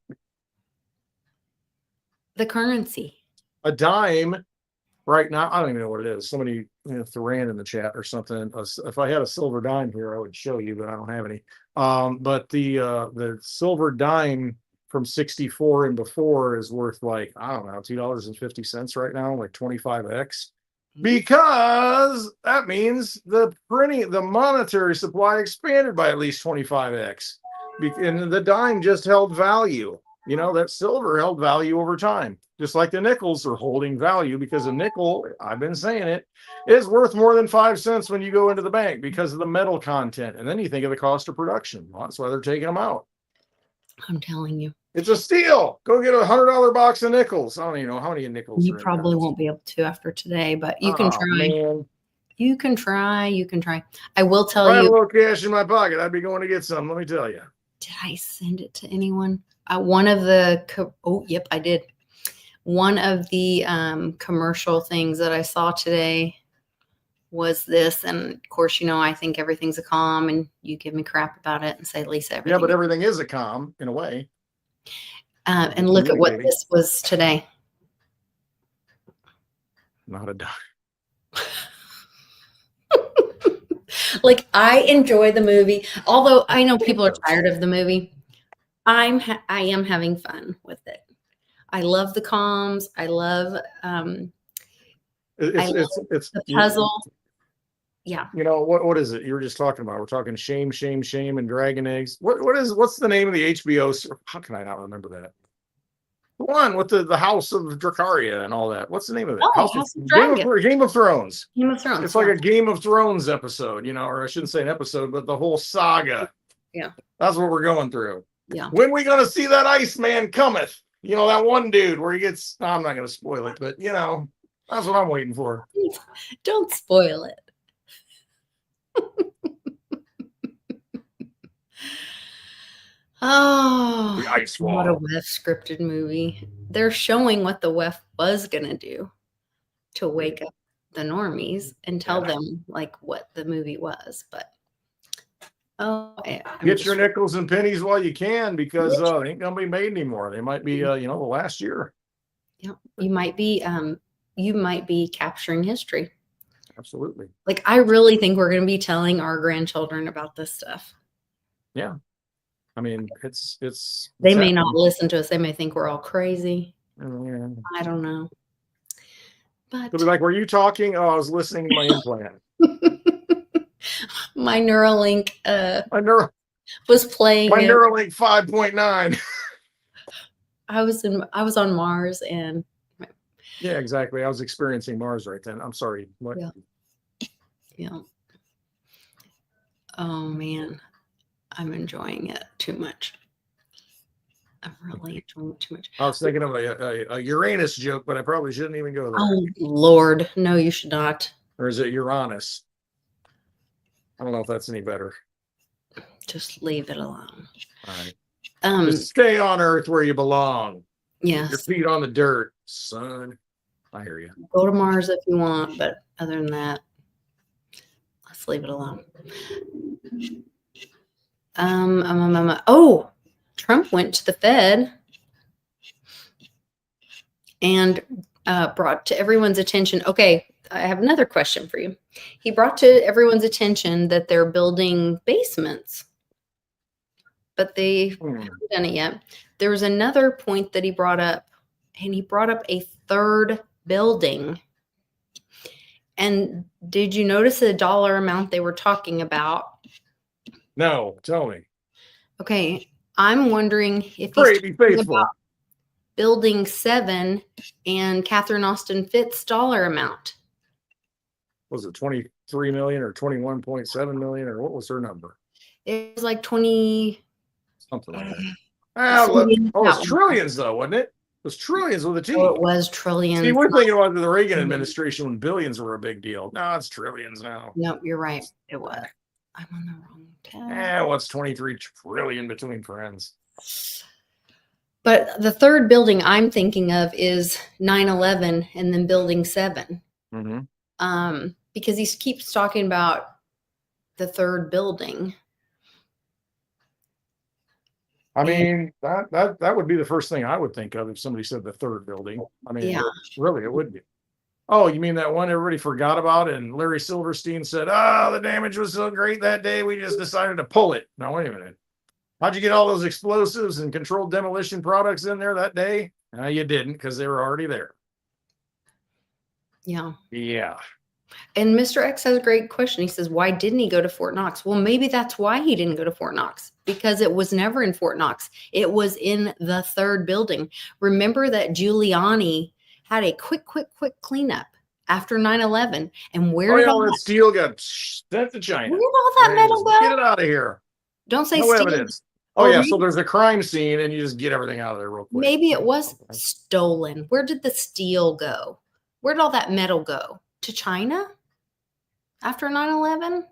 The currency. A dime right now, I don't even know what it is. Somebody Thuran in the chat or something. If I had a silver dime here, I would show you, but I don't have any. But the silver dime from 64 and before is worth like, I don't know, $2.50 right now, like 25x. Because that means the monetary supply expanded by at least 25x. And the dime just held value. You know, that silver held value over time, just like the nickels are holding value, because a nickel, I've been saying it, is worth more than 5 cents when you go into the bank because of the metal content. And then you think of the cost of production. Well, that's why they're taking them out. I'm telling you. It's a steal. Go get a $100 box of nickels. I don't even know how many nickels. You probably won't be able to after today, but you can try. Man. You can try. You can try. I will tell If I had you. a little cash in my pocket, I'd be going to get some. Let me tell you. Did I send it to anyone? One of the, yep, I did. One of the commercial things that I saw today was this. And of course, I think everything's a comm, and you give me crap about it and say, Lisa, everything. Yeah, but everything is a comm in a way. And look at what this was today. Not a dime. Like, I enjoy the movie, although I know people are tired of the movie. I am having fun with it. I love the comms. I love it's the puzzle. Yeah. You know, what is it you were just talking about? We're talking shame, and dragon eggs. What's the name of the HBO? How can I not remember that? The one with the House of Dracaria and all that. What's the name of it? Oh, House of Dragon. Game of Thrones. Game of Thrones. It's like a Game of Thrones episode, or I shouldn't say an episode, but the whole saga. Yeah. That's what we're going through. Yeah. When we gonna see that Iceman cometh? That one dude where he gets. I'm not gonna spoil it, but that's what I'm waiting for. Don't spoil it. Oh, The Ice Wall. what a WEF scripted movie. They're showing what the WEF was gonna do to wake up the normies and tell them like what the movie was, but get your nickels and pennies while you can, because they ain't gonna be made anymore. They might be the last year. Yeah, you might be capturing history. Absolutely. Like, I really think we're gonna be telling our grandchildren about this stuff. Yeah. I mean, it's they may not listen to us. They may think we're all crazy. Yeah. I don't know. But they'll be like, were you talking? Oh, I was listening to my implant. My Neuralink was playing. My Neuralink 5.9. I was on Mars, and yeah, exactly. I was experiencing Mars right then. I'm sorry. What? Yeah. Oh man, I'm enjoying it too much. I'm really enjoying too much. I was thinking of a Uranus joke, but I probably shouldn't even go there. Oh Lord, no, you should not. Or is it Uranus? I don't know if that's any better. Just leave it alone. All right. Um, Just stay on Earth where you belong. Your yes, feet on the dirt, son. I hear you. go to Mars if you want, but other than that, let's leave it alone. Oh, Trump went to the Fed and brought to everyone's attention. Okay, I have another question for you. He brought to everyone's attention that they're building basements, but they haven't done it yet. There was another point that he brought up, and he brought up a third building. And did you notice the dollar amount they were talking about? No, tell me. Okay, I'm wondering if Pray he's be talking faithful. about building 7 and Catherine Austin Fitts' dollar amount. Was it 23 million or 21.7 million, or what was her number? It was like 20. Something like that. Look, it's trillions though, wasn't it? It was trillions with a T. Oh, it was trillions. See, we're thinking about the Reagan administration when billions were a big deal. No, it's trillions now. Nope, you're right. It was. I'm on the wrong tab. What's 23 trillion between friends? But the third building I'm thinking of is 9/11 and then building 7. Mm-hmm. Because he keeps talking about the third building. I mean, that would be the first thing I would think of if somebody said the third building. I mean, Yeah. really, it would be. Oh, you mean that one everybody forgot about and Larry Silverstein said, oh, the damage was so great that day, we just decided to pull it. Now, wait a minute. How'd you get all those explosives and controlled demolition products in there that day? You didn't, because they were already there. Yeah. Yeah. And Mr. X has a great question. He says, why didn't he go to Fort Knox? Well, maybe that's why he didn't go to Fort Knox, because it was never in Fort Knox. It was in the third building. Remember that Giuliani had a quick cleanup after 9/11. And where did all that steel got sent to China? Where did all that metal go? Get it out of here. Don't say no steel. Evidence. Oh, yeah. So there's a crime scene and you just get everything out of there real quick. Maybe it was stolen. Where did the steel go? Where did all that metal go? To China after 9/11?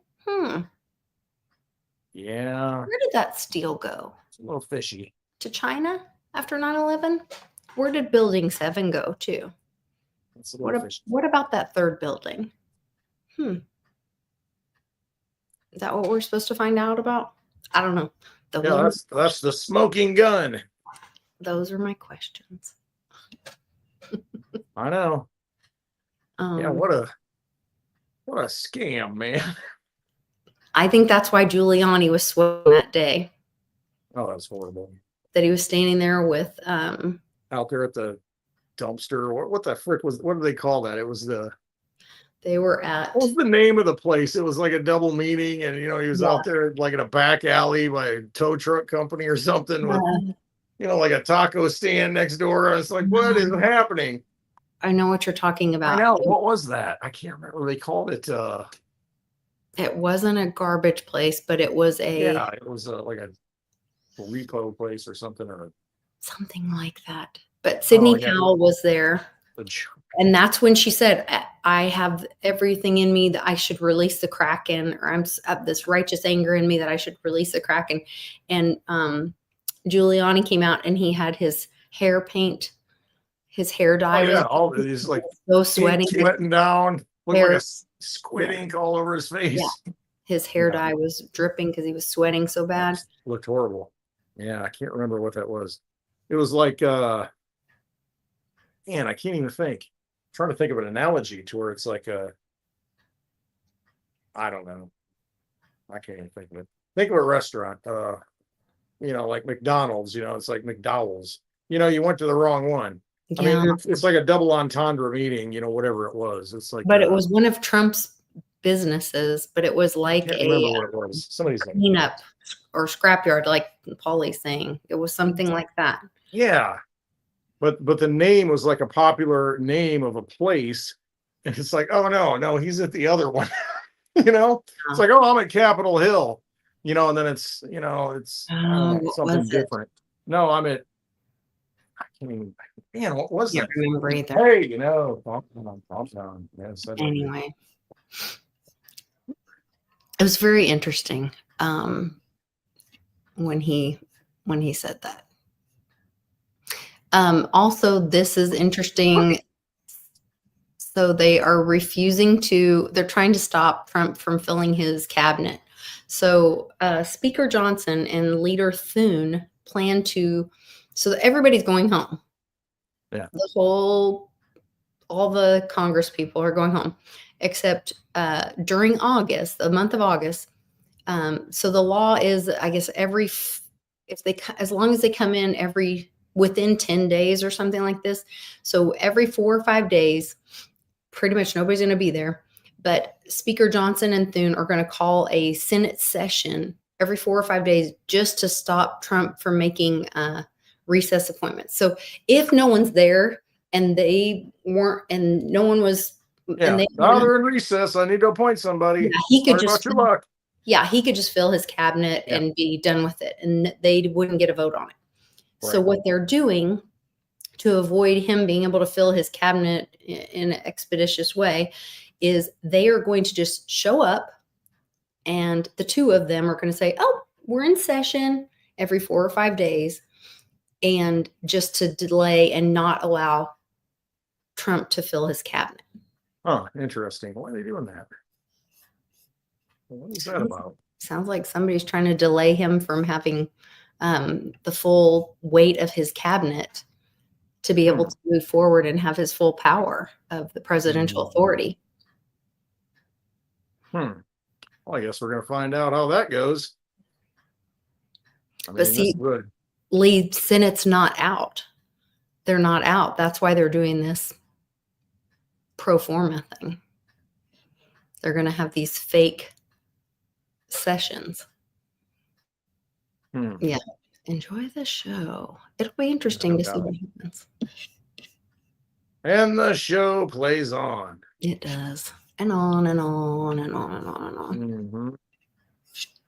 Yeah. Where did that steel go? It's a little fishy. To China after 9/11? Where did building 7 go to? It's a little fishy. What about that third building? Is that what we're supposed to find out about? I don't know. That's the smoking gun. Those are my questions. I know. Yeah, what a scam, man. I think that's why Giuliani was sweating that day. Oh, that's horrible. That he was standing there with out there at the dumpster. What the frick was? What do they call that? It was They were at. What was the name of the place? It was like a double meeting, and he was out there like in a back alley by a tow truck company or something with, like a taco stand next door. I was like, what is happening? I know what you're talking about. I know. What was that? I can't remember. They called it. It wasn't a garbage place, but it was a. Yeah, it was like a repo place or something, or something like that. But Sidney Powell was there. And that's when she said, I have everything in me that I should release the Kraken, or I have this righteous anger in me that I should release the Kraken. And Giuliani came out and he had his hair paint, his hair dye. Oh, yeah, all these like so sweating down, looked like a squid ink all over his face. Yeah. His hair dye was dripping because he was sweating so bad. Looked horrible. Yeah, I can't remember what that was. It was like, man, I can't even think. I'm trying to think of an analogy to where it's like I don't know. I can't even think of it. Think of a restaurant, like McDonald's, it's like McDowell's. You went to the wrong one. Yeah. I mean, it's like a double entendre meeting, whatever it was. It's like, but it was one of Trump's businesses, but it was like I can't remember what it was. Somebody's cleanup or scrapyard, like Paulie's saying. It was something like that. Yeah. But the name was like a popular name of a place. And it's like, oh, no, he's at the other one. It's like, oh, I'm at Capitol Hill, and then it's, something different. No, I'm at I can't even, man, what was Can't that? remember either. Hey, you know, calm down. Yeah, Anyway, it was very interesting when he said that. Also, this is interesting. So they are refusing to. They're trying to stop Trump from filling his cabinet. So Speaker Johnson and Leader Thune plan to. So everybody's going home. Yeah. All the Congress people are going home, except during August, the month of August. So the law is, I guess, as long as they come in within 10 days or something like this. So every 4 or 5 days, pretty much nobody's going to be there. But Speaker Johnson and Thune are going to call a Senate session every 4 or 5 days just to stop Trump from making recess appointments. So if no one's there and they weren't, and no one was, Yeah, now they're in recess. I need to appoint somebody. Yeah, he could Sorry just about your luck. Yeah, he could just fill his cabinet and be done with it, and they wouldn't get a vote on it. Right. So what they're doing to avoid him being able to fill his cabinet in an expeditious way is they are going to just show up, and the two of them are going to say, oh, we're in session every 4 or 5 days, and just to delay and not allow Trump to fill his cabinet. Oh, interesting. Why are they doing that? What is that about? Sounds like somebody's trying to delay him from having the full weight of his cabinet to be able to move forward and have his full power of the presidential authority. Well, I guess we're going to find out how that goes. I mean, But see, Lee, Senate's not out. They're not out. That's why they're doing this pro forma thing. They're going to have these fake sessions. Yeah. Enjoy the show. It'll be interesting to see what happens. And the show plays on. It does. And on and on and on and on and on. Mm-hmm.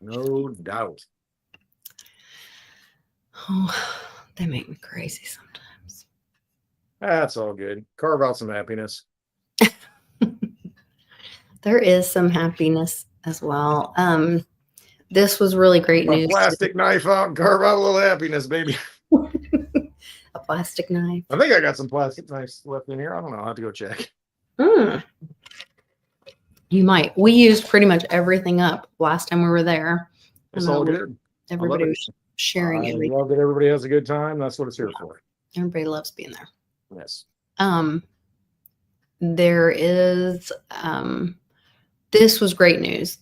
No doubt. Oh, they make me crazy sometimes. That's all good. Carve out some happiness. There is some happiness as well. This was really great news. Plastic knife out and carve out a little happiness, baby. A plastic knife. I think I got some plastic knives left in here. I don't know. I'll have to go check. You might. We used pretty much everything up last time we were there. It's all good. Everybody was sharing everything. I love that everybody has a good time. That's what it's here for. Everybody loves being there. Yes. There is this was great news.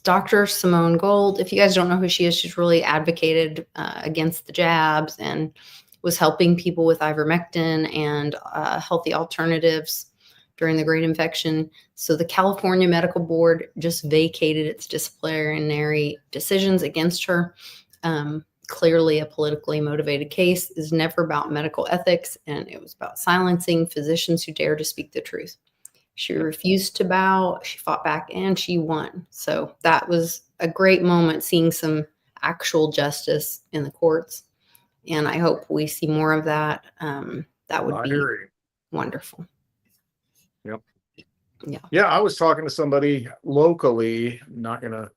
Dr. Simone Gold, if you guys don't know who she is, she's really advocated against the jabs and was helping people with ivermectin and healthy alternatives during the Great Infection. So the California Medical Board just vacated its disciplinary decisions against her. Clearly a politically motivated case. Is never about medical ethics, and it was about silencing physicians who dare to speak the truth. She refused to bow, she fought back, and she won. So that was a great moment, seeing some actual justice in the courts. And I hope we see more of that. That would be wonderful. Yep. Yeah. Yeah, I was talking to somebody locally, not going to,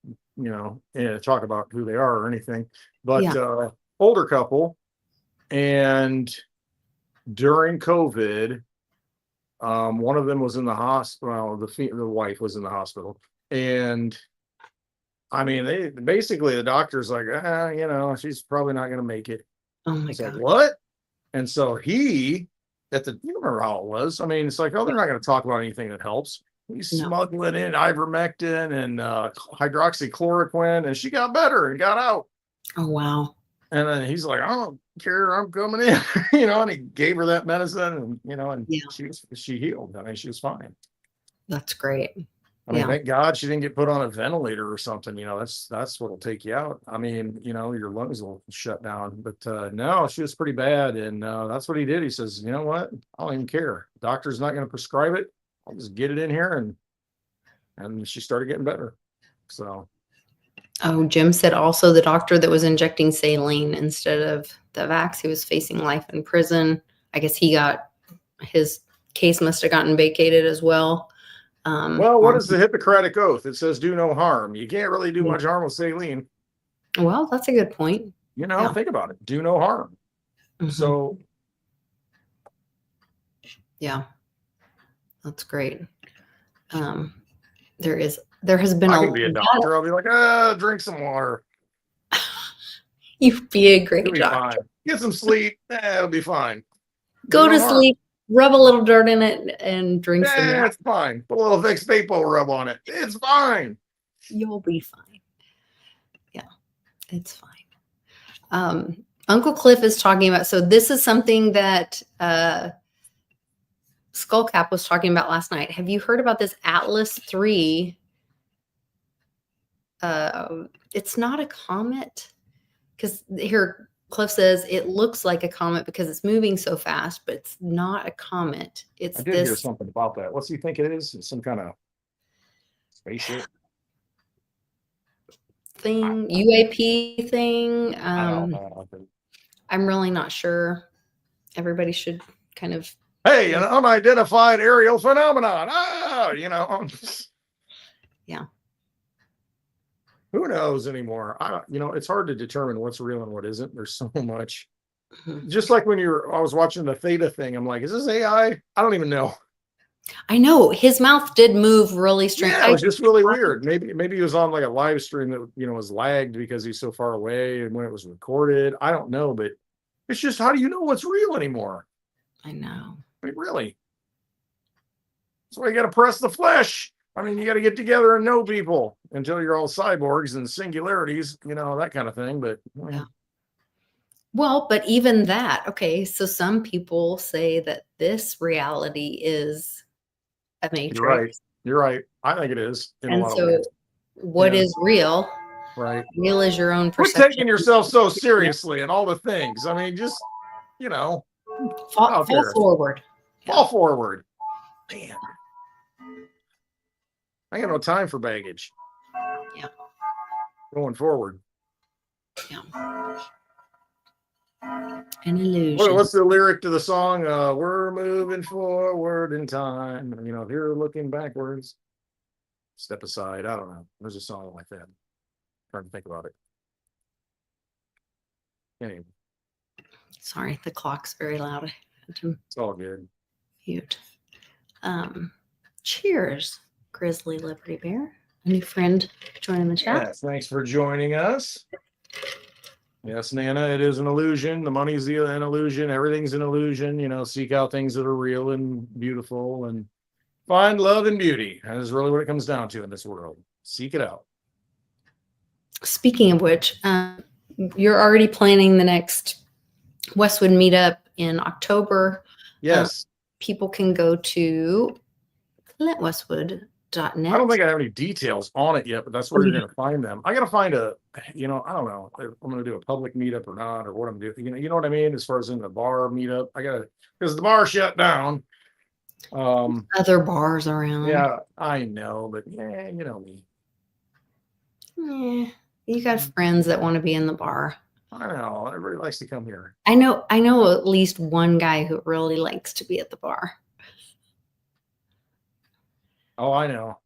talk about who they are or anything, but older couple. And during COVID, one of them was in the hospital. The wife was in the hospital, and I mean, the doctor's like, she's probably not going to make it. Oh my God! Like, what? And so you remember how it was? I mean, it's like, oh, they're not going to talk about anything that helps. He's smuggling in ivermectin and hydroxychloroquine, and she got better and got out. Oh wow! And then he's like, I don't care, I'm coming in, and he gave her that medicine, and she healed. I mean, she was fine. That's great. I mean, thank God she didn't get put on a ventilator or something. That's what'll take you out. I mean, your lungs will shut down. But no, she was pretty bad, and that's what he did. He says, you know what? I don't even care. The doctor's not going to prescribe it. I'll just get it in here, and she started getting better. So Oh, Jim said also the doctor that was injecting saline instead of the vax, he was facing life in prison. I guess his case must have gotten vacated as well. Well, what is the Hippocratic Oath? It says do no harm. You can't really do much harm with saline. Well, that's a good point. Think about it. Do no harm. Mhm. So, yeah, that's great. There has been I can be a doctor. I'll be like, drink some water. You'd be a great You'll be doctor. fine. Get some sleep. It'll be fine. Go to sleep, rub a little dirt in it, and drink some water. It's fine. Put a little Vicks Vapo rub on it. It's fine. You'll be fine. Yeah, it's fine. Uncle Cliff is talking about, so this is something that Skullcap was talking about last night. Have you heard about this Atlas 3? It's not a comet, because here Cliff says it looks like a comet because it's moving so fast, but it's not a comet. I did hear something about that. What's he think it is? It's some kind of spaceship thing, UAP thing. I don't know. I'm really not sure. Everybody should kind of. Hey, an unidentified aerial phenomenon. Yeah. Who knows anymore? It's hard to determine what's real and what isn't. There's so much. Just like when I was watching the Theta thing, I'm like, is this AI? I don't even know. I know his mouth did move really strange. Yeah, it was just really weird. Maybe he was on like a live stream that was lagged because he's so far away and when it was recorded. I don't know, but it's just, how do you know what's real anymore? I know. I mean, really. That's why you got to press the flesh. I mean, you got to get together and know people until you're all cyborgs and singularities, that kind of thing. But yeah. Well, but even that, okay. So some people say that this reality is a matrix. You're right. I think it is. And so, what is real? Right. Real is your own perception. Quit taking yourself so seriously and all the things. I mean, just fall forward. Fall forward. Man. I got no time for baggage. Yeah. Going forward. Yeah. An illusion. What's the lyric to the song? We're moving forward in time. If you're looking backwards, step aside. I don't know. There's a song like that. I'm trying to think about it. Anyway. Sorry, the clock's very loud. It's all good. Mute. Cheers, Grizzly Liberty Bear. A new friend joining the chat. Yes, thanks for joining us. Yes, Nana, it is an illusion. The money's an illusion. Everything's an illusion. Seek out things that are real and beautiful and find love and beauty. That is really what it comes down to in this world. Seek it out. Speaking of which, you're already planning the next Westwood meetup in October. Yes. People can go to clintwestwood.net. I don't think I have any details on it yet, but that's where you're going to find them. I got to find I don't know if I'm going to do a public meetup or not, or what I'm doing. You know what I mean? As far as in the bar meetup, because the bar shut down. Other bars around. Yeah, I know, but yeah, you know me. Yeah, you got friends that want to be in the bar. I know. Everybody likes to come here. I know at least one guy who really likes to be at the bar. Oh, I know.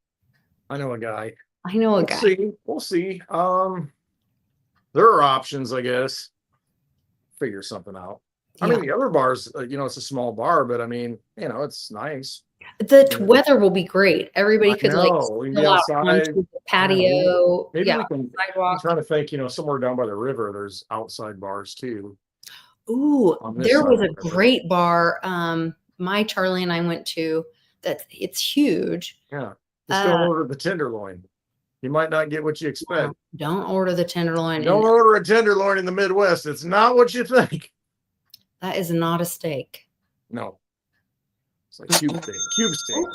I know a guy. I know a guy. We'll see. There are options, I guess. Figure something out. Yeah. I mean, the other bars, it's a small bar, but I mean, it's nice. The weather will be great. Everybody could we can be outside, the patio. Maybe we can. I'm trying to think. Somewhere down by the river, there's outside bars too. Ooh, there was a great bar. My Charlie and I went to. It's huge. Yeah, just don't order the tenderloin. You might not get what you expect. Don't order the tenderloin. Don't order a tenderloin in the Midwest. It's not what you think. That is not a steak. No. It's like cube steak. Cube steak.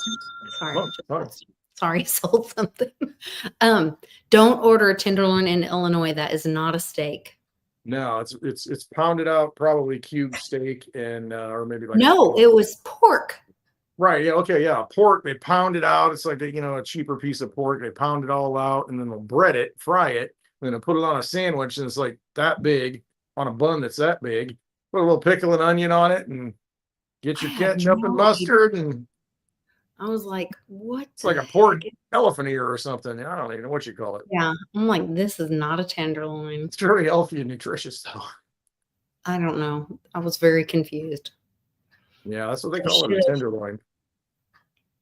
Sorry, sold something. Don't order a tenderloin in Illinois. That is not a steak. No, it's pounded out, probably cube steak, and or maybe like it was pork. Right. Yeah. Okay. Yeah. Pork. They pound it out. It's like a cheaper piece of pork. They pound it all out, and then they'll bread it, fry it, then I put it on a sandwich and it's like that big on a bun that's that big. Put a little pickle and onion on it and get your ketchup and mustard, and I was like, what? it's like a pork elephant ear or something. I don't even know what you call it. Yeah. I'm like, this is not a tenderloin. It's very healthy and nutritious though. I don't know. I was very confused. Yeah, that's what they call it, a tenderloin.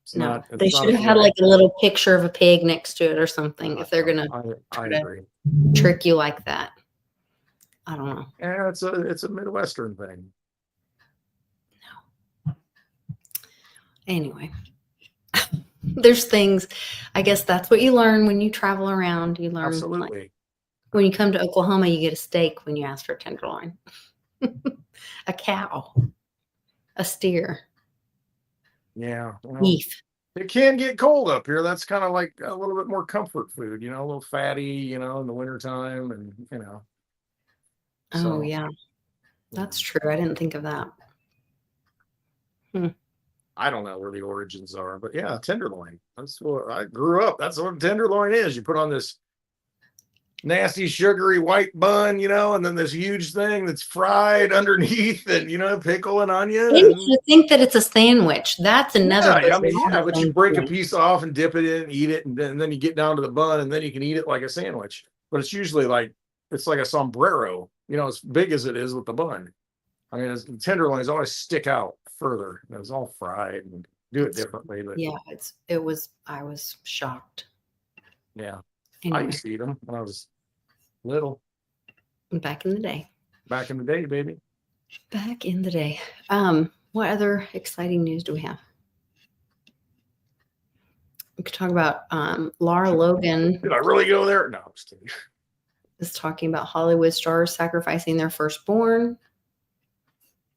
It's No, not. they should have had like a little picture of a pig next to it or something if they're gonna I agree. trick you like that. I don't know. Yeah, it's a Midwestern thing. Anyway, there's things. I guess that's what you learn when you travel around. You learn. Absolutely. Like, when you come to Oklahoma, you get a steak when you ask for a tenderloin, a cow, a steer. Yeah. Beef. It can get cold up here. That's kind of like a little bit more comfort food, a little fatty, in the wintertime and, Oh, yeah. That's true. I didn't think of that. I don't know where the origins are, but yeah, tenderloin. That's what I grew up. That's what tenderloin is. You put on this nasty sugary white bun, and then this huge thing that's fried underneath and, pickle and onion. You think that it's a sandwich. That's another. But you break a piece off and dip it in, eat it, and then you get down to the bun and then you can eat it like a sandwich. But it's usually it's like a sombrero, as big as it is with the bun. I mean, the tenderloins always stick out further. It was all fried and do it differently. But yeah, I was shocked. Yeah. Anyway. I used to eat them when I was little. Back in the day. Back in the day, baby. Back in the day. What other exciting news do we have? We could talk about Lara Logan. Did I really go there? No, I'm just kidding. Is talking about Hollywood stars sacrificing their firstborn.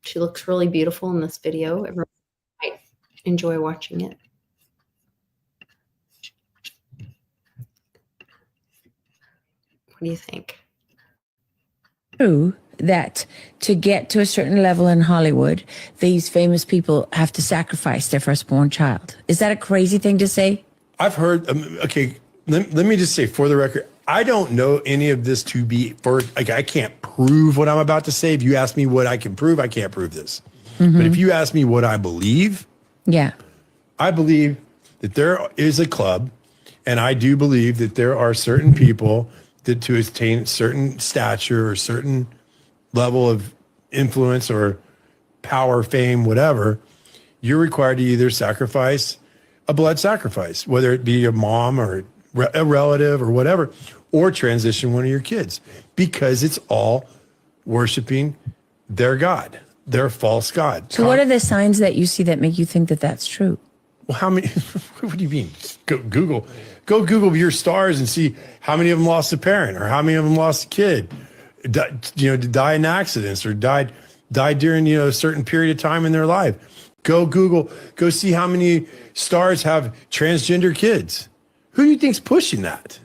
She looks really beautiful in this video. Everyone might enjoy watching it. What do you think? True that to get to a certain level in Hollywood, these famous people have to sacrifice their firstborn child. Is that a crazy thing to say? I've heard, okay, let me just say for the record, I don't know any of this to be I can't prove what I'm about to say. If you ask me what I can prove, I can't prove this. Mm-hmm. But if you ask me what I believe, yeah, I believe that there is a club, and I do believe that there are certain people that to attain certain stature or certain level of influence or power, fame, whatever, you're required to either sacrifice a blood sacrifice, whether it be a mom or a relative or whatever, or transition one of your kids, because it's all worshiping their God, their false God. So what are the signs that you see that make you think that that's true? Well, how many, what do you mean? Go Google your stars and see how many of them lost a parent or how many of them lost a kid, die in accidents or died during, a certain period of time in their life. Go see how many stars have transgender kids. Who do you think's pushing that?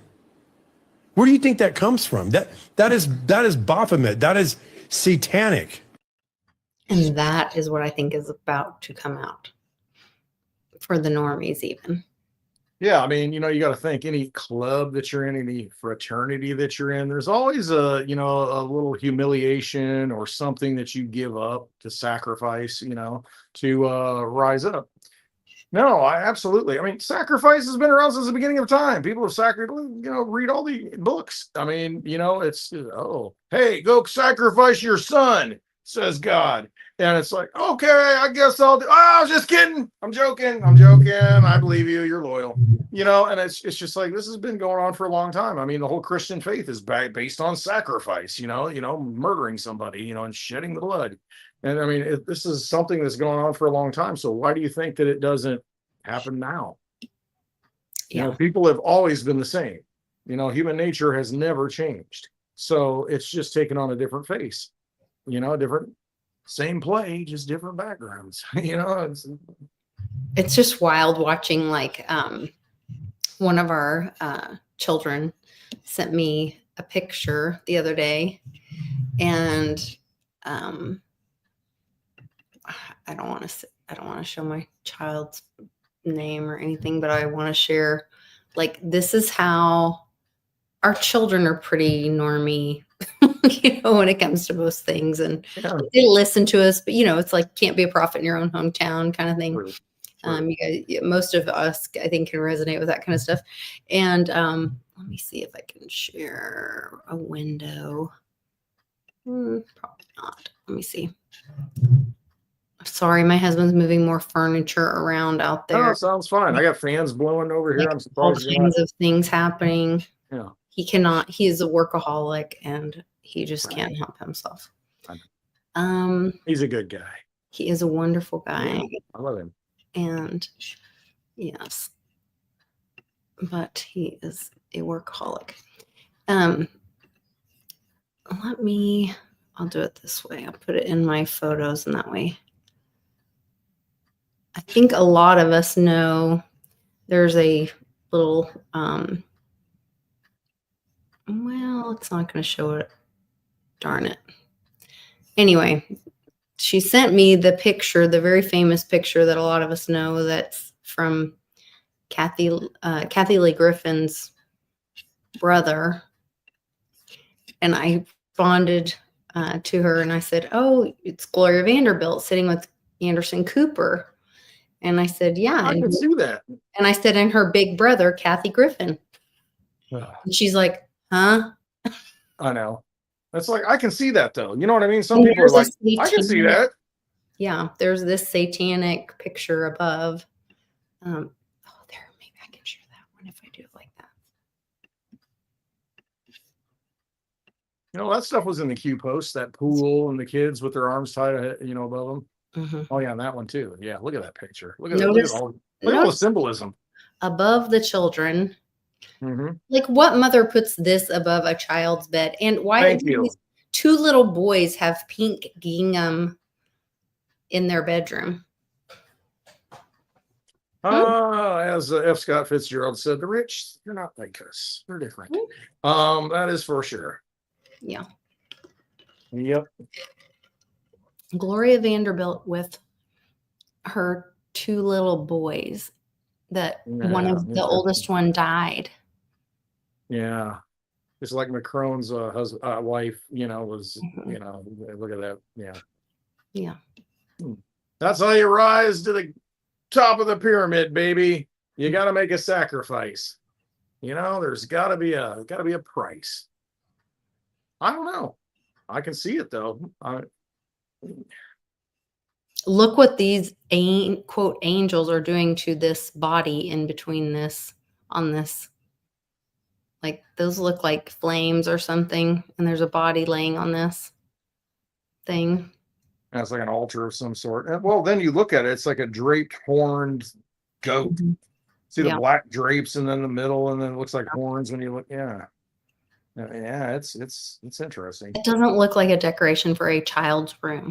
Where do you think that comes from? That is Baphomet. That is satanic. And that is what I think is about to come out for the normies even. Yeah, I mean, you got to think any club that you're in, any fraternity that you're in, there's always a little humiliation or something that you give up to sacrifice, to rise up. No, absolutely. I mean, sacrifice has been around since the beginning of time. People have sacrificed, read all the books. I mean, it's, hey, go sacrifice your son, says God. And it's like, okay, I guess I'll do. Oh, I was just kidding. I'm joking. I believe you. You're loyal. And it's just like, this has been going on for a long time. I mean, the whole Christian faith is based on sacrifice, murdering somebody, and shedding the blood. And I mean, this is something that's going on for a long time. So why do you think that it doesn't happen now? Yeah. People have always been the same. Human nature has never changed. So it's just taken on a different face, different, same play, just different backgrounds. It's just wild watching, like, one of our children sent me a picture the other day, and I don't want to show my child's name or anything, but I want to share, like, this is how our children are pretty normy, when it comes to most things, and they listen to us. But it's like can't be a prophet in your own hometown kind of thing. True. You guys, most of us, I think, can resonate with that kind of stuff. And let me see if I can share a window. Probably not. Let me see. Sorry, my husband's moving more furniture around out there. Oh, sounds fine. I got fans blowing over here. I'm All surprised. kinds of things happening. Yeah. He cannot. He is a workaholic, and he just can't help himself. He's a good guy. He is a wonderful guy. Yeah, I love him. And yes, but he is a workaholic. I'll do it this way. I'll put it in my photos, and that way I think a lot of us know there's a little, well, it's not going to show it. Darn it. Anyway, she sent me the picture, the very famous picture that a lot of us know, that's from Kathy Lee Griffin's brother. And I responded to her and I said, oh, it's Gloria Vanderbilt sitting with Anderson Cooper. And I said, yeah. I can see that. And I said, and her big brother, Kathy Griffin. And she's like, huh? I know. It's like, I can see that though. You know what I mean? Some people are like, I can see that. Yeah. There's this satanic picture above. There, maybe I can share that one if I do it like that. That stuff was in the Q post, that pool and the kids with their arms tied, above them. Mm-hmm. Oh yeah, and that one too. Yeah, look at that picture. Look at all the symbolism above the children. Mm-hmm. Like, what mother puts this above a child's bed? And why do these two little boys have pink gingham in their bedroom? As F. Scott Fitzgerald said, the rich, they're not like us. They're different. That is for sure. Yeah. Yep. Gloria Vanderbilt with her two little boys. One of the oldest one died. Yeah. Just like Macron's wife, was, look at that. Yeah. Yeah. That's how you rise to the top of the pyramid, baby. You got to make a sacrifice. There's got to be a price. I don't know. I can see it though. Look what these quote angels are doing to this body in between this, on this. Like, those look like flames or something, and there's a body laying on this thing. That's like an altar of some sort. Well, then you look at it, it's like a draped horned goat. Mm-hmm. See the black drapes and then the middle, and then it looks like horns when you look. Yeah. Yeah, it's interesting. It doesn't look like a decoration for a child's room.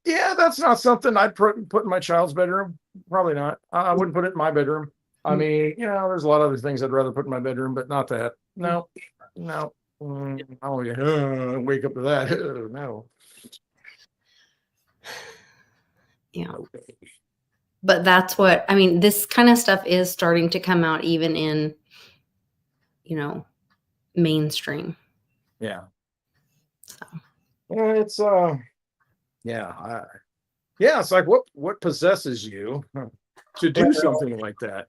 Yeah, that's not something I'd put in my child's bedroom. Probably not. I wouldn't put it in my bedroom. I mean, there's a lot of other things I'd rather put in my bedroom, but not that. No. I don't wake up to that. No. Yeah. But that's what, I mean, this kind of stuff is starting to come out even in, mainstream. Yeah. So. It's it's like what possesses you to do something like that?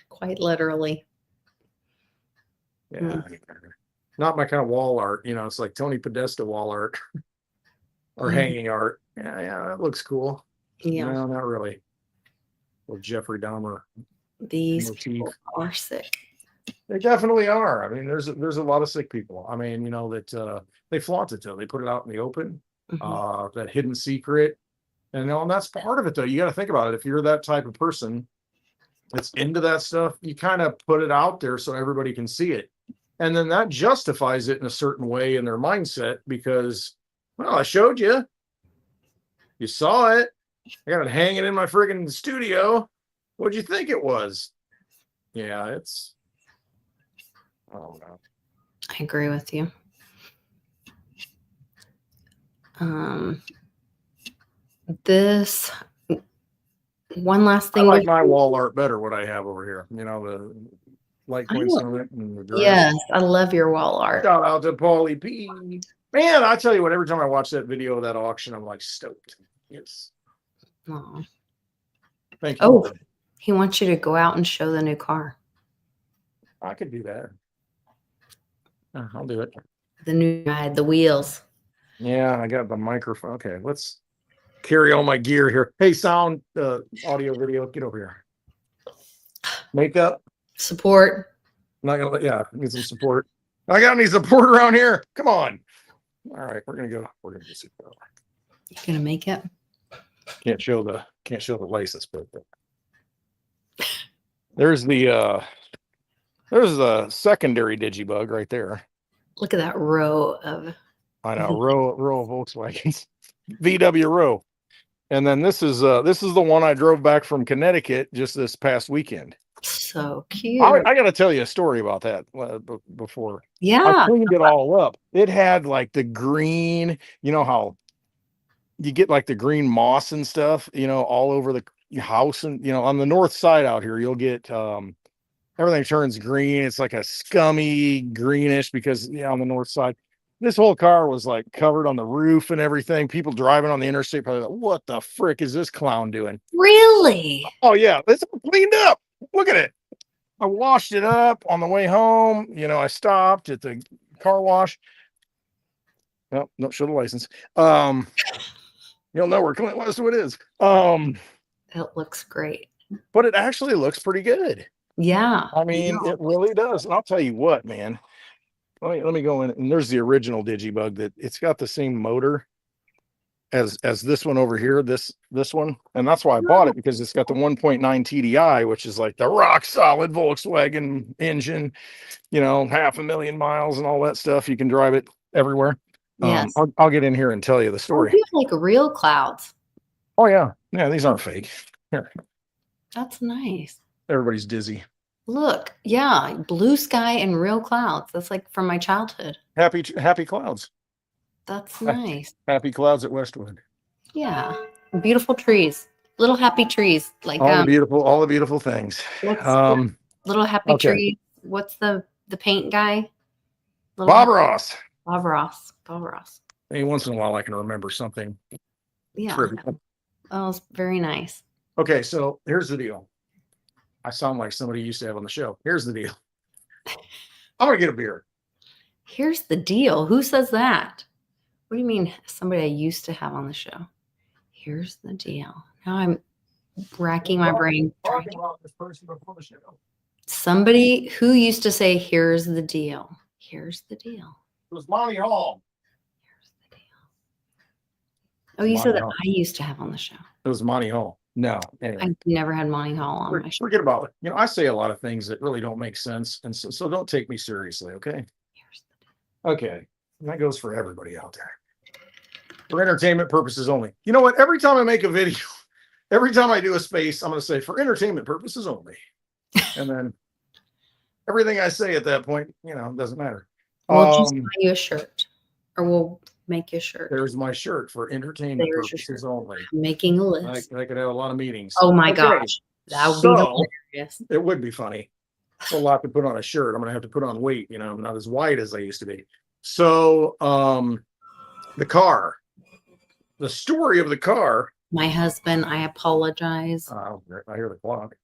Quite literally. Yeah. Not my kind of wall art, it's like Tony Podesta wall art or hanging art. Yeah, that looks cool. Yeah. No, not really. Well, Jeffrey Dahmer. These people are sick. They definitely are. I mean, there's a lot of sick people. I mean, that they flaunt it though. They put it out in the open, that hidden secret. And that's part of it though. You got to think about it. If you're that type of person that's into that stuff, you kind of put it out there so everybody can see it. And then that justifies it in a certain way in their mindset because, well, I showed you. You saw it. I got it hanging in my friggin' studio. What'd you think it was? Yeah, it's... I don't know. I agree with you. This one last thing. I like my wall art better, what I have over here. light points on it. And the grass. Yes, I love your wall art. Shout out to Paulie P. Man, I tell you what, every time I watch that video of that auction, I'm like stoked. Yes. Aw. Thank you. Oh, he wants you to go out and show the new car. I could do that. I'll do it. The new ride, the wheels. Yeah, I got the microphone. Okay, let's carry all my gear here. Hey, sound, audio, video, get over here. Makeup. Support. I'm not gonna need some support. I got any support around here. Come on. All right, we're gonna go see. You gonna make it? Can't show the license, but there's the secondary digibug right there. Look at that row of. I know, row of Volkswagens, VW row, and then this is the one I drove back from Connecticut just this past weekend. So cute. I got to tell you a story about that before. Yeah, I cleaned it all up. It had like the green, you know how you get like the green moss and stuff, you know, all over the house, and you know, on the north side out here, you'll get everything turns green. It's like a scummy greenish because on the north side. This whole car was like covered on the roof and everything. People driving on the interstate probably like, what the frick is this clown doing? Really? Oh yeah, it's cleaned up. Look at it. I washed it up on the way home. You know, I stopped at the car wash. No, don't show the license. You'll know where Clint Westwood is. It looks great. But it actually looks pretty good. Yeah. I mean, it really does. And I'll tell you what, man. Let me go in, and there's the original digibug that it's got the same motor as this one over here, this one, and that's why I bought it, because it's got the 1.9 TDI, which is like the rock solid Volkswagen engine, you know, 500,000 miles and all that stuff. You can drive it everywhere. Yes. I'll get in here and tell you the story. You have like real clouds. Oh yeah, these aren't fake. Here, That's nice. everybody's dizzy. Look, yeah, blue sky and real clouds. That's like from my childhood. Happy clouds. That's nice. Happy clouds at Westwood. Yeah, beautiful trees, little happy trees, like All the beautiful things. little happy okay. trees. What's the paint guy? Bob Ross. Bob Ross. Any once in a while, I can remember something. Yeah. Trivial. Oh, it's very nice. Okay, so here's the deal. I sound like somebody you used to have on the show. Here's the deal. I'm gonna get a beer. Here's the deal. Who says that? What do you mean somebody I used to have on the show? Here's the deal. Now I'm racking my brain. Somebody who used to say, here's the deal. Here's the deal. It was Monty Hall. Here's the deal. Oh, you said that I used to have on the show. It was Monty Hall. No, anyway. I never had Monty Hall on my show. Forget about it. You know, I say a lot of things that really don't make sense, and so don't take me seriously, okay? Okay, and that goes for everybody out there. For entertainment purposes only. You know what? Every time I make a video, every time I do a space, I'm going to say for entertainment purposes only, and then everything I say at that point, you know, doesn't matter. We'll just buy you a shirt, or we'll make you a shirt. There's my shirt for entertainment purposes only. I'm making a list. I could have a lot of meetings. Oh my gosh, that would be hilarious. It would be funny. It's a lot to put on a shirt. I'm gonna have to put on weight. You know, I'm not as wide as I used to be. So, the car, the story of the car. My husband, I apologize. I hear the clock.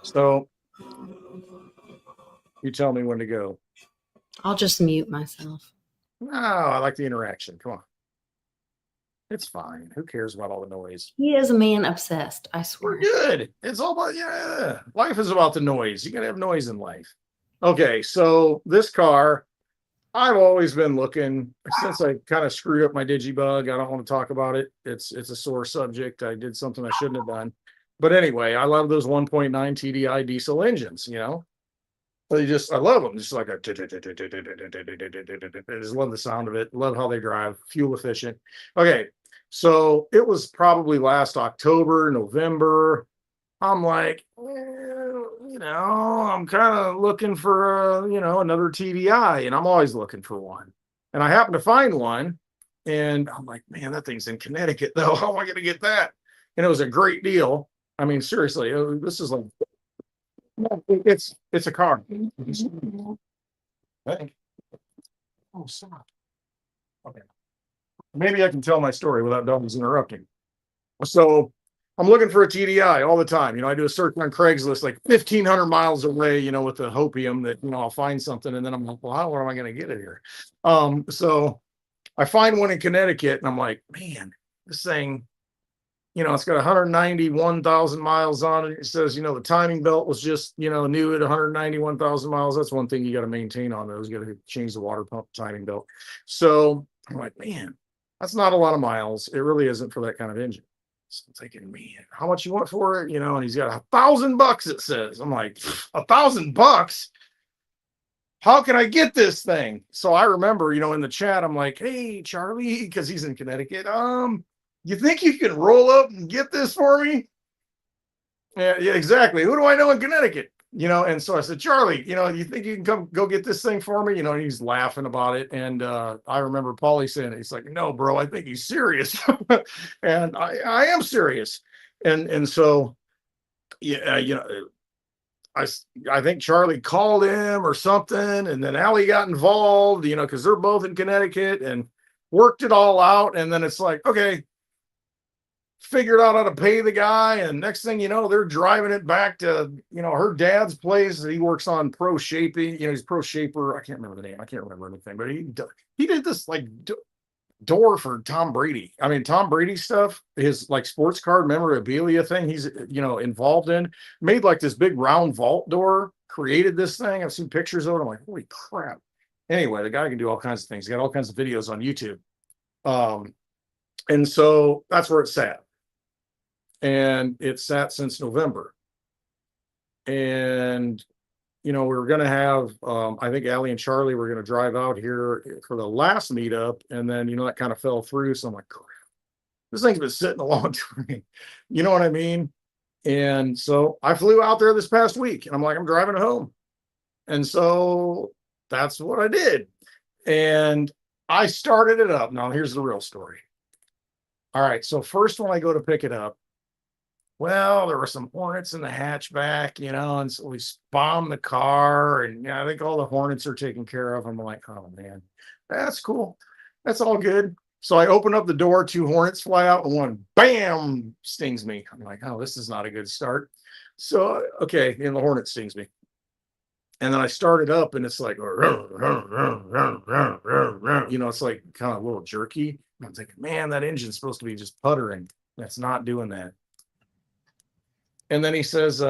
So, you tell me when to go. I'll just mute myself. No, I like the interaction. Come on. It's fine. Who cares about all the noise? He is a man obsessed, I swear. We're good. It's all about, life is about the noise. You gotta have noise in life. Okay, so this car, I've always been looking, since I kind of screwed up my digibug. I don't want to talk about it. It's a sore subject. I did something I shouldn't have done. But anyway, I love those 1.9 TDI diesel engines, you know? I love them. Just like I just love the sound of it. Love how they drive. Fuel efficient. Okay, so it was probably last October, November. I'm like, you know, I'm kind of looking for, another TDI, and I'm always looking for one. And I happened to find one, and I'm like, man, that thing's in Connecticut, though. How am I going to get that? And it was a great deal. I mean, seriously, this is like No, it's a car. Hey. Oh, stop. Okay. Maybe I can tell my story without dogs interrupting. So I'm looking for a TDI all the time. I do a search on Craigslist like 1,500 miles away, with the hopium that, I'll find something. And then I'm like, well, how am I going to get it here? So I find one in Connecticut and I'm like, man, this thing, it's got 191,000 miles on it. It says, the timing belt was just, new at 191,000 miles. That's one thing you got to maintain on those. You got to change the water pump timing belt. So I'm like, man, that's not a lot of miles. It really isn't for that kind of engine. So I'm thinking, man, how much you want for it? And he's got $1,000, it says. I'm like, $1,000? How can I get this thing? So I remember, in the chat, I'm like, hey, Charlie, because he's in Connecticut. You think you can roll up and get this for me? Yeah, exactly. Who do I know in Connecticut? And so I said, Charlie, you think you can come go get this thing for me? And he's laughing about it. And I remember Paulie saying it. He's like, no, bro, I think he's serious. And I am serious. And so, yeah, I think Charlie called him or something. And then Allie got involved, because they're both in Connecticut and worked it all out. And then it's like, okay, figured out how to pay the guy, and next thing you know, they're driving it back to her dad's place. He works on Pro Shaping. He's Pro Shaper. I can't remember the name. I can't remember anything, but he did this like door for Tom Brady. I mean, Tom Brady stuff, his like sports card memorabilia thing. He's involved in. Made like this big round vault door. Created this thing. I've seen pictures of it. I'm like, holy crap. Anyway, the guy can do all kinds of things. He got all kinds of videos on YouTube. And so that's where it sat. And it sat since November. And, we were going to have, I think Allie and Charlie were going to drive out here for the last meetup. And then, that kind of fell through. So I'm like, crap, this thing's been sitting a long time. You know what I mean? And so I flew out there this past week and I'm like, I'm driving home. And so that's what I did. And I started it up. Now, here's the real story. All right. So first, when I go to pick it up, well, there were some hornets in the hatchback, and so we bombed the car, and I think all the hornets are taken care of. I'm like, oh man, that's cool. That's all good. So I open up the door, 2 hornets fly out, and one, bam, stings me. I'm like, oh, this is not a good start. So, okay, and the hornet stings me. And then I start it up, and it's like, it's like kind of a little jerky. I'm thinking, man, that engine's supposed to be just puttering. That's not doing that. And then he says,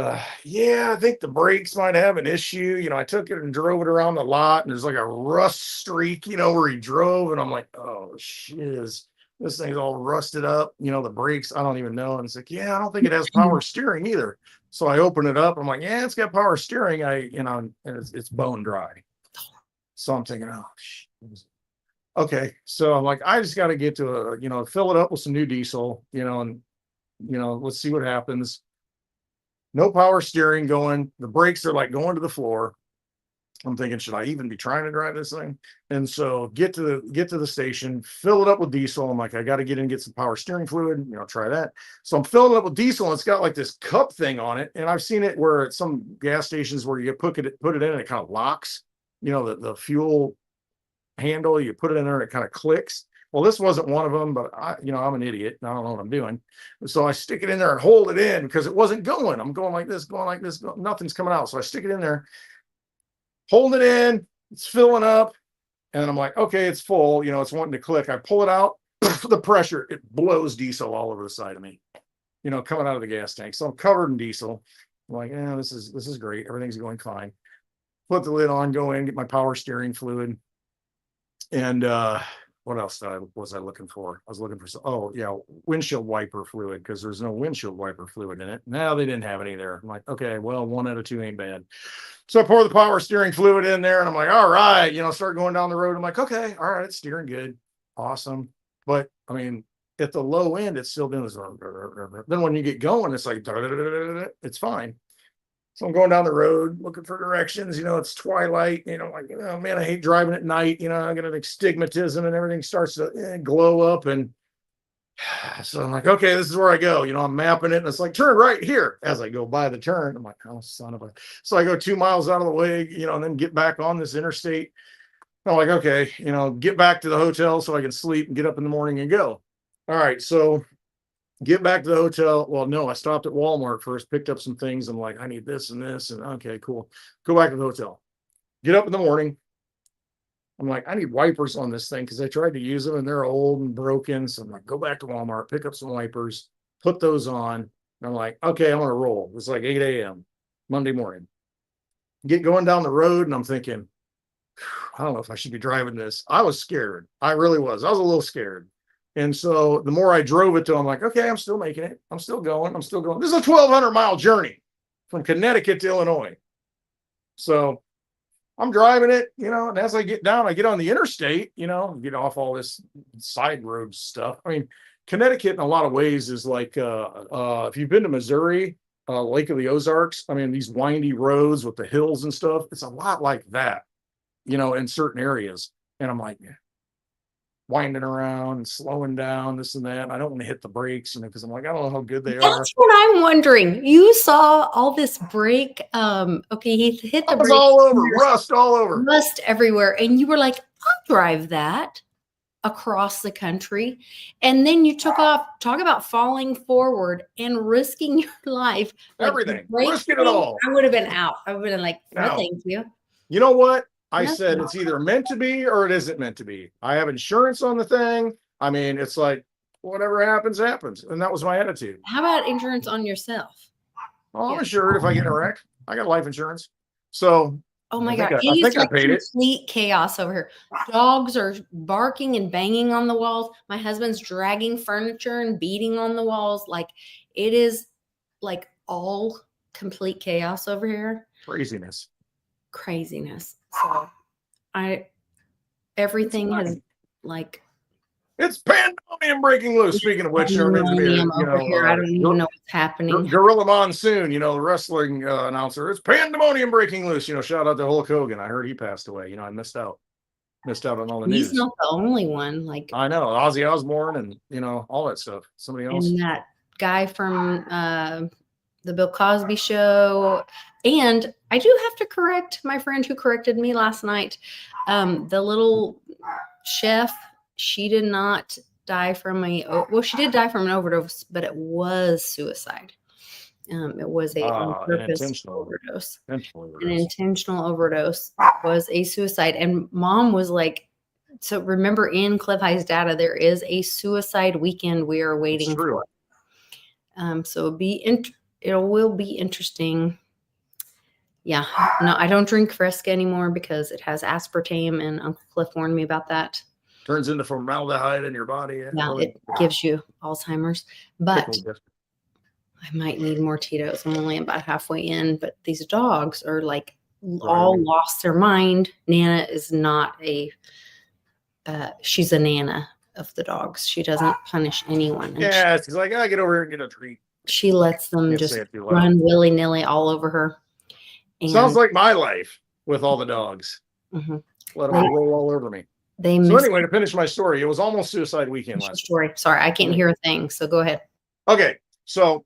yeah, I think the brakes might have an issue. I took it and drove it around the lot, and there's like a rust streak, where he drove. And I'm like, oh, shiz. This thing's all rusted up. The brakes, I don't even know. And it's like, yeah, I don't think it has power steering either. So I open it up. I'm like, yeah, it's got power steering. And it's bone dry. So I'm thinking, oh, shit. Okay. So I'm like, I just got to get to, fill it up with some new diesel, and, let's see what happens. No power steering going. The brakes are like going to the floor. I'm thinking, should I even be trying to drive this thing? And so get to the station, fill it up with diesel. I'm like, I got to get in and get some power steering fluid. Try that. So I'm filling it up with diesel, and it's got like this cup thing on it. And I've seen it where at some gas stations where you put it in and it kind of locks. The fuel handle. You put it in there and it kind of clicks. Well, this wasn't one of them, but I'm an idiot and I don't know what I'm doing. So I stick it in there and hold it in because it wasn't going. I'm going like this, nothing's coming out. So I stick it in there, hold it in, it's filling up. And I'm like, okay, it's full, it's wanting to click. I pull it out, the pressure, it blows diesel all over the side of me, coming out of the gas tank. So I'm covered in diesel. I'm like, yeah, this is great. Everything's going fine. Put the lid on, go in, get my power steering fluid. And, what else was I looking for? I was looking for windshield wiper fluid because there's no windshield wiper fluid in it. No, they didn't have any there. I'm like, okay, well, 1 out of 2 ain't bad. So I pour the power steering fluid in there and I'm like, all right, start going down the road. I'm like, okay, all right, it's steering good. Awesome. But I mean, at the low end, it's still doing this. Then when you get going, it's like, it's fine. So I'm going down the road looking for directions. It's twilight. Like, oh man, I hate driving at night. I get an astigmatism and everything starts to glow up. And So I'm like, okay, this is where I go. I'm mapping it, and it's like, turn right here. As I go by the turn, I'm like, oh, son of a. So I go 2 miles out of the way, and then get back on this interstate. I'm like, okay, get back to the hotel so I can sleep and get up in the morning and go. All right, so get back to the hotel. Well, no, I stopped at Walmart first, picked up some things. I'm like, I need this and this, and okay, cool. Go back to the hotel. Get up in the morning. I'm like, I need wipers on this thing because I tried to use them and they're old and broken. So I'm like, go back to Walmart, pick up some wipers, put those on. And I'm like, okay, I'm gonna roll. It's like 8 a.m. Monday morning. Get going down the road, and I'm thinking, I don't know if I should be driving this. I was scared. I really was. I was a little scared. And so the more I drove it to, I'm like, okay, I'm still making it. I'm still going. I'm still going. This is a 1,200-mile journey from Connecticut to Illinois. So I'm driving it, and as I get down, I get on the interstate, get off all this side road stuff. I mean, Connecticut in a lot of ways is like, if you've been to Missouri, Lake of the Ozarks, I mean, these windy roads with the hills and stuff, it's a lot like that, in certain areas. And I'm like, winding around and slowing down, this and that. I don't want to hit the brakes, because I'm like, I don't know how good they are. That's what I'm wondering. You saw all this brake. Okay, he hit the brakes. All over, rust all over. Rust everywhere. And you were like, I'll drive that across the country. And then you took off. Talk about falling forward and risking your life. Everything. Risking it all. I would have been out. I would have been like, no, thank you. You know what? I said it's either meant to be or it isn't meant to be. I have insurance on the thing. I mean, it's like, whatever happens, happens. And that was my attitude. How about insurance on yourself? Oh, I'm insured if I get in a wreck. I got life insurance. So, oh my God. It is like complete chaos over here. Dogs are barking and banging on the walls. My husband's dragging furniture and beating on the walls. Like, it is like all complete chaos over here. Craziness. So everything has like, it's pandemonium breaking loose. Speaking of which, there needs to be I don't even know what's happening. Gorilla Monsoon, the wrestling announcer. It's pandemonium breaking loose. Shout out to Hulk Hogan. I heard he passed away. I missed out on all the news. He's not the only one. Like, I know Ozzy Osbourne and all that stuff. Somebody else. And that guy from the Bill Cosby show. And I do have to correct my friend who corrected me last night. The little chef, she did not die from she did die from an overdose, but it was suicide. It was an intentional overdose was a suicide. And Mom was like, so remember, in Cliff High's data, there is a suicide weekend we are waiting for. So it will be interesting. Yeah, no, I don't drink Fresca anymore because it has aspartame, and Uncle Cliff warned me about that. Turns into formaldehyde in your body. Yeah, it gives you Alzheimer's. But I might need more Tito's. I'm only about halfway in, but these dogs are like all lost their mind. Nana is not she's a Nana of the dogs. She doesn't punish anyone. Yeah, she's like, I get over here and get a treat. She lets them just run willy-nilly all over her. And sounds like my life with all the dogs. Mm-hmm. Let them roll all over me. So anyway, to finish my story, it was almost suicide weekend last story. Sorry, I can't hear a thing. So go ahead. Okay, so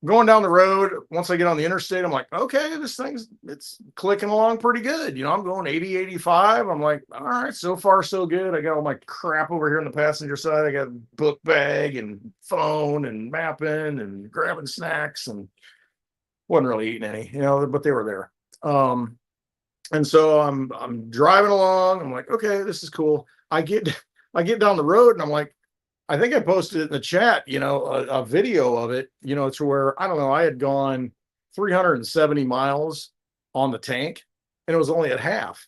going down the road, once I get on the interstate, I'm like, okay, it's clicking along pretty good. I'm going 80, 85. I'm like, all right, so far so good. I got all my crap over here on the passenger side. I got a book bag and phone and mapping and grabbing snacks, and wasn't really eating any, but they were there. And so I'm driving along. I'm like, okay, this is cool. I get down the road, and I'm like, I think I posted it in the chat, a video of it, to where, I don't know, I had gone 370 miles on the tank, and it was only at half.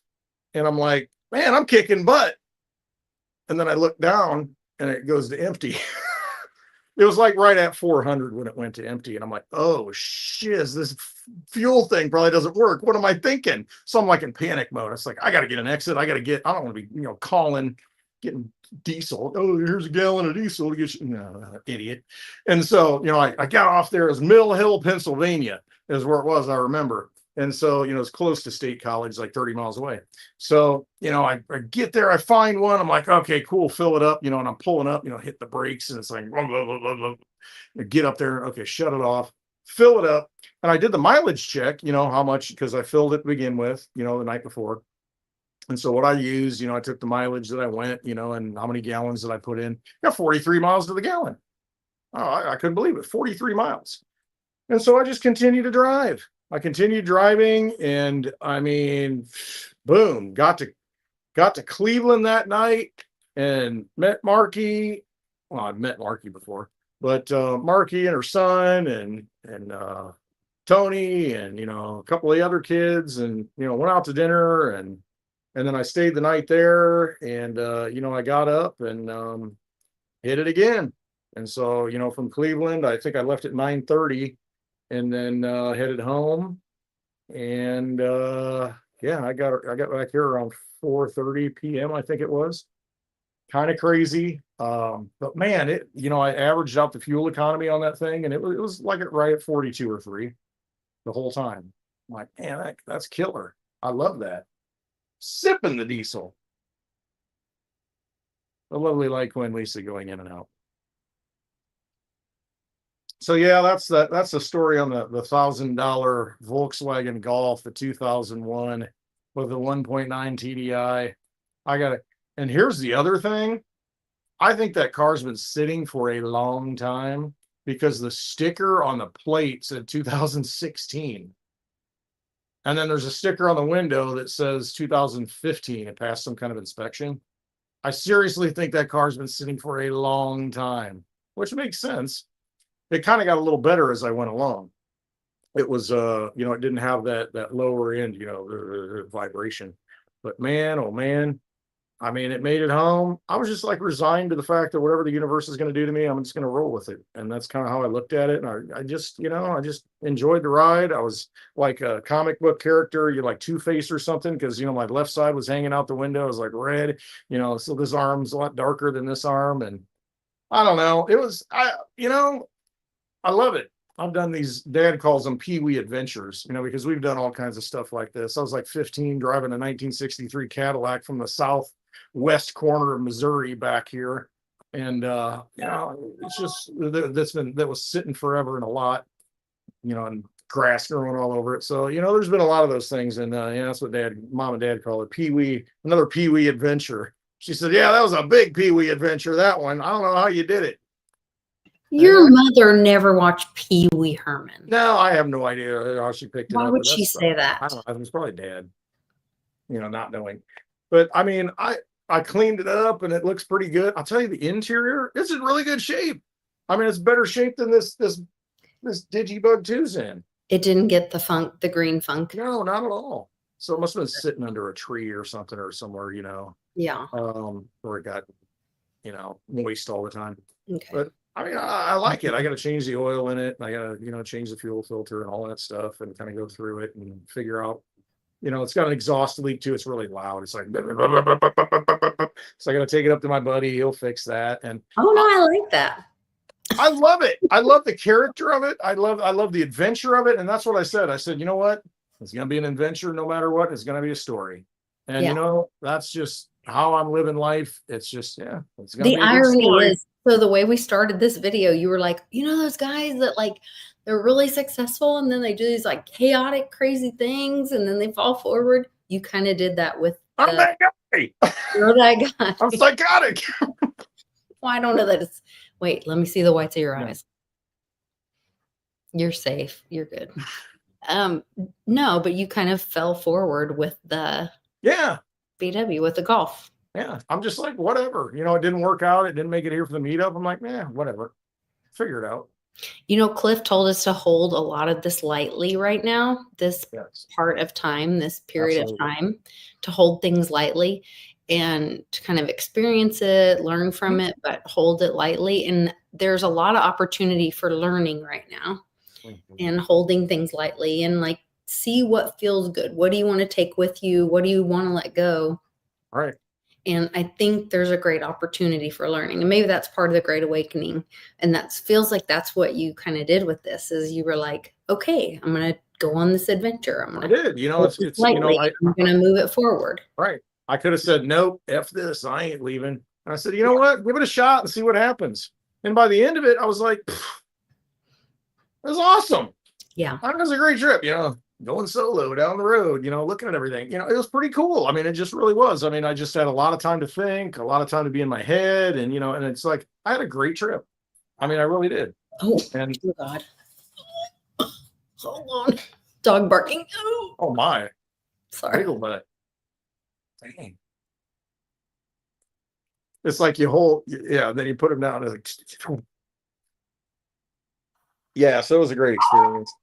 And I'm like, man, I'm kicking butt. And then I look down, and it goes to empty. It was like right at 400 when it went to empty. And I'm like, oh, shiz, this fuel thing probably doesn't work. What am I thinking? So I'm like in panic mode. It's like, I got to get an exit. I don't want to be, getting diesel. Oh, here's a gallon of diesel to get you. No, idiot. And so, I got off there. It was Mill Hill, Pennsylvania is where it was. I remember. And so, it's close to State College, like 30 miles away. So, I get there, I find one. I'm like, okay, cool, fill it up, and I'm pulling up, hit the brakes, and it's like, blah, blah, blah, blah, blah. I get up there, okay, shut it off, fill it up. And I did the mileage check, how much, because I filled it to begin with, the night before. And so what I used, I took the mileage that I went, and how many gallons did I put in? Got 43 miles to the gallon. Oh, I couldn't believe it, 43 miles. And so I just continued to drive. I continued driving, and I mean, boom, got to Cleveland that night and met Marky. Well, I've met Marky before, but Marky and her son and Tony and a couple of the other kids, and went out to dinner, and then I stayed the night there, and I got up and hit it again. And so from Cleveland, I think I left at 9:30. And then headed home, and I got back here around 4:30 p.m. I think it was. Kind of crazy, but man, I averaged out the fuel economy on that thing, and it was like right at 42 or 3 the whole time. I'm like, man, that's killer. I love that. Sipping the diesel. The lovely Lyco and Lisa going in and out. So yeah, that's the story on the $1,000 Volkswagen Golf, the 2001 with the 1.9 TDI. And here's the other thing. I think that car's been sitting for a long time because the sticker on the plate said 2016. And then there's a sticker on the window that says 2015. It passed some kind of inspection. I seriously think that car's been sitting for a long time, which makes sense. It kind of got a little better as I went along. It was, it didn't have that lower end, vibration. But man, oh man, I mean, it made it home. I was just like resigned to the fact that whatever the universe is going to do to me, I'm just going to roll with it. And that's kind of how I looked at it. And I just enjoyed the ride. I was like a comic book character, like Two-Face or something, because, my left side was hanging out the window. It was like red, so this arm's a lot darker than this arm. And I don't know. It was, I love it. I've done these, Dad calls them Pee-wee adventures, because we've done all kinds of stuff like this. I was like 15 driving a 1963 Cadillac from the southwest corner of Missouri back here. And, it's just, that was sitting forever in a lot, and grass growing all over it. So, there's been a lot of those things. And, that's what Mom and Dad call it. Pee-wee, another Pee-wee adventure. She said, yeah, that was a big Pee-wee adventure, that one. I don't know how you did it. Your mother never watched Pee Wee Herman. No, I have no idea how she picked it up. Why would she say that? I don't know. It was probably Dad, not knowing. But I mean, I cleaned it up and it looks pretty good. I'll tell you, the interior is in really good shape. I mean, it's better shape than this Digibug 2's in. It didn't get the green funk. No, not at all. So it must have been sitting under a tree or something or somewhere, Yeah. Where it got, moist all the time. Okay. But I mean, I like it. I got to change the oil in it. And I got to, change the fuel filter and all that stuff and kind of go through it and figure out, it's got an exhaust leak too. It's really loud. It's like, so I got to take it up to my buddy. He'll fix that. And oh no, I like that. I love it. I love the character of it. I love the adventure of it. And that's what I said. I said, you know what? It's going to be an adventure no matter what. It's going to be a story. And, that's just how I'm living life. It's just, it's going to be a irony story. is, so the way we started this video, you were like, those guys that like, they're really successful and then they do these like chaotic, crazy things and then they fall forward. You kind of did that with I'm that guy. You're that guy. I'm psychotic. Well, I don't know that it's, wait, let me see the whites of your eyes. You're safe. You're good. No, but you kind of fell forward with the VW, with the Golf. Yeah, I'm just like, whatever. It didn't work out. It didn't make it here for the meetup. I'm like, whatever. Figure it out. Cliff told us to hold a lot of this lightly right now, this part of time, this period of time, to hold things lightly and to kind of experience it, learn from it, but hold it lightly. And there's a lot of opportunity for learning right now and holding things lightly and like, see what feels good. What do you want to take with you? What do you want to let go? All right. And I think there's a great opportunity for learning. And maybe that's part of the Great Awakening. And that feels like that's what you kind of did with this, is you were like, okay, I'm going to go on this adventure. I did. You know, it's lightly. I'm going to move it forward. Right. I could have said, nope, F this. I ain't leaving. And I said, you know what? Give it a shot and see what happens. And by the end of it, I was like, it was awesome. Yeah. It was a great trip, you know, going solo down the road, you know, looking at everything. You know, it was pretty cool. I mean, it just really was. I mean, I just had a lot of time to think, a lot of time to be in my head. And, you know, and it's like, I had a great trip. I mean, I really did. Oh, and God. Hold on. Dog barking. Oh, my. Sorry. Wiggle butt. Dang. It's like you hold, yeah, then you put them down. It's like, yeah, so it was a great experience.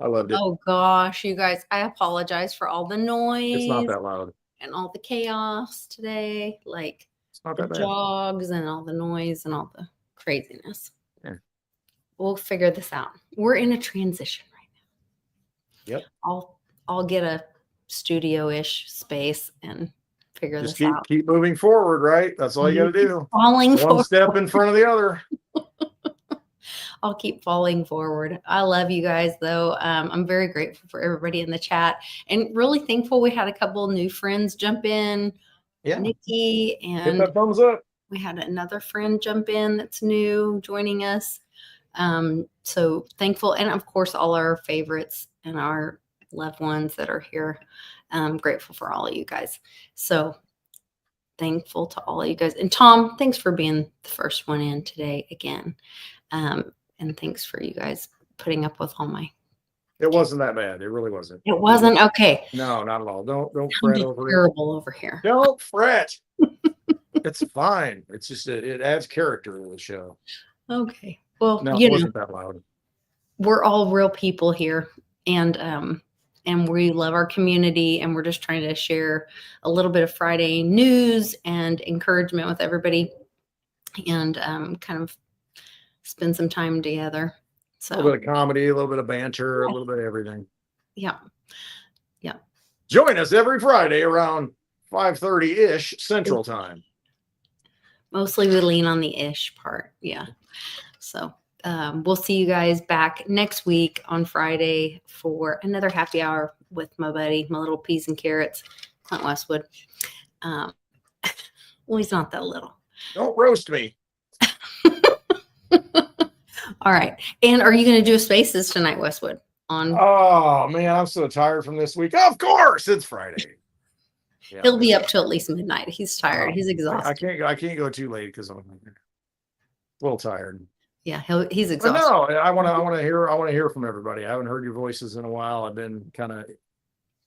I loved it. Oh, gosh, you guys, I apologize for all the noise. It's not that loud. And all the chaos today. Like, it's not the that bad. jogs and all the noise and all the craziness. Yeah. We'll figure this out. We're in a transition right now. Yep. I'll get a studio-ish space and figure Just this out. Keep moving forward, right? That's all you got to do. Falling one step in front of the other. I'll keep falling forward. I love you guys, though. I'm very grateful for everybody in the chat and really thankful we had a couple new friends jump in. Yeah. Nikki and hit that thumbs up. We had another friend jump in that's new joining us. So thankful. And of course, all our favorites and our loved ones that are here. Grateful for all of you guys. So thankful to all of you guys. And Tom, thanks for being the first one in today again. And thanks for you guys putting up with all my. It wasn't that bad. It really wasn't. It wasn't okay. No, not at all. Don't fret over it. Terrible over here. Don't fret. It's fine. It's just it adds character to the show. Okay. Well, no, it wasn't that loud. We're all real people here, and we love our community, and we're just trying to share a little bit of Friday news and encouragement with everybody, and kind of spend some time together. So a little bit of comedy, a little bit of banter, a little bit of everything. Yeah. Yeah. Join us every Friday around 5:30-ish Central Time. Mostly we lean on the ish part. Yeah. So we'll see you guys back next week on Friday for another happy hour with my buddy, my little peas and carrots, Clint Westwood. Well, he's not that little. Don't roast me. All right. And are you going to do a Spaces tonight, Westwood? Oh, man, I'm so tired from this week. Of course, it's Friday. Yeah. He'll be up till at least midnight. He's tired. He's exhausted. I can't go too late because I'm a little tired. Yeah, he's exhausted. But no, I want to hear from everybody. I haven't heard your voices in a while. I've been kind of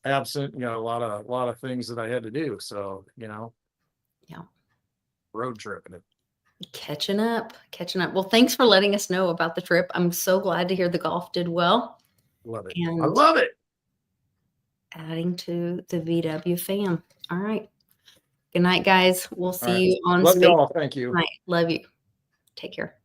absent. You know, a lot of things that I had to do. So yeah, road tripping it. Catching up. Well, thanks for letting us know about the trip. I'm so glad to hear the golf did well. Love it. And I love it. Adding to the VW fam. All right. Good night, guys. We'll see you on Love Space. y'all. Thank you. Night. Love you. Take care.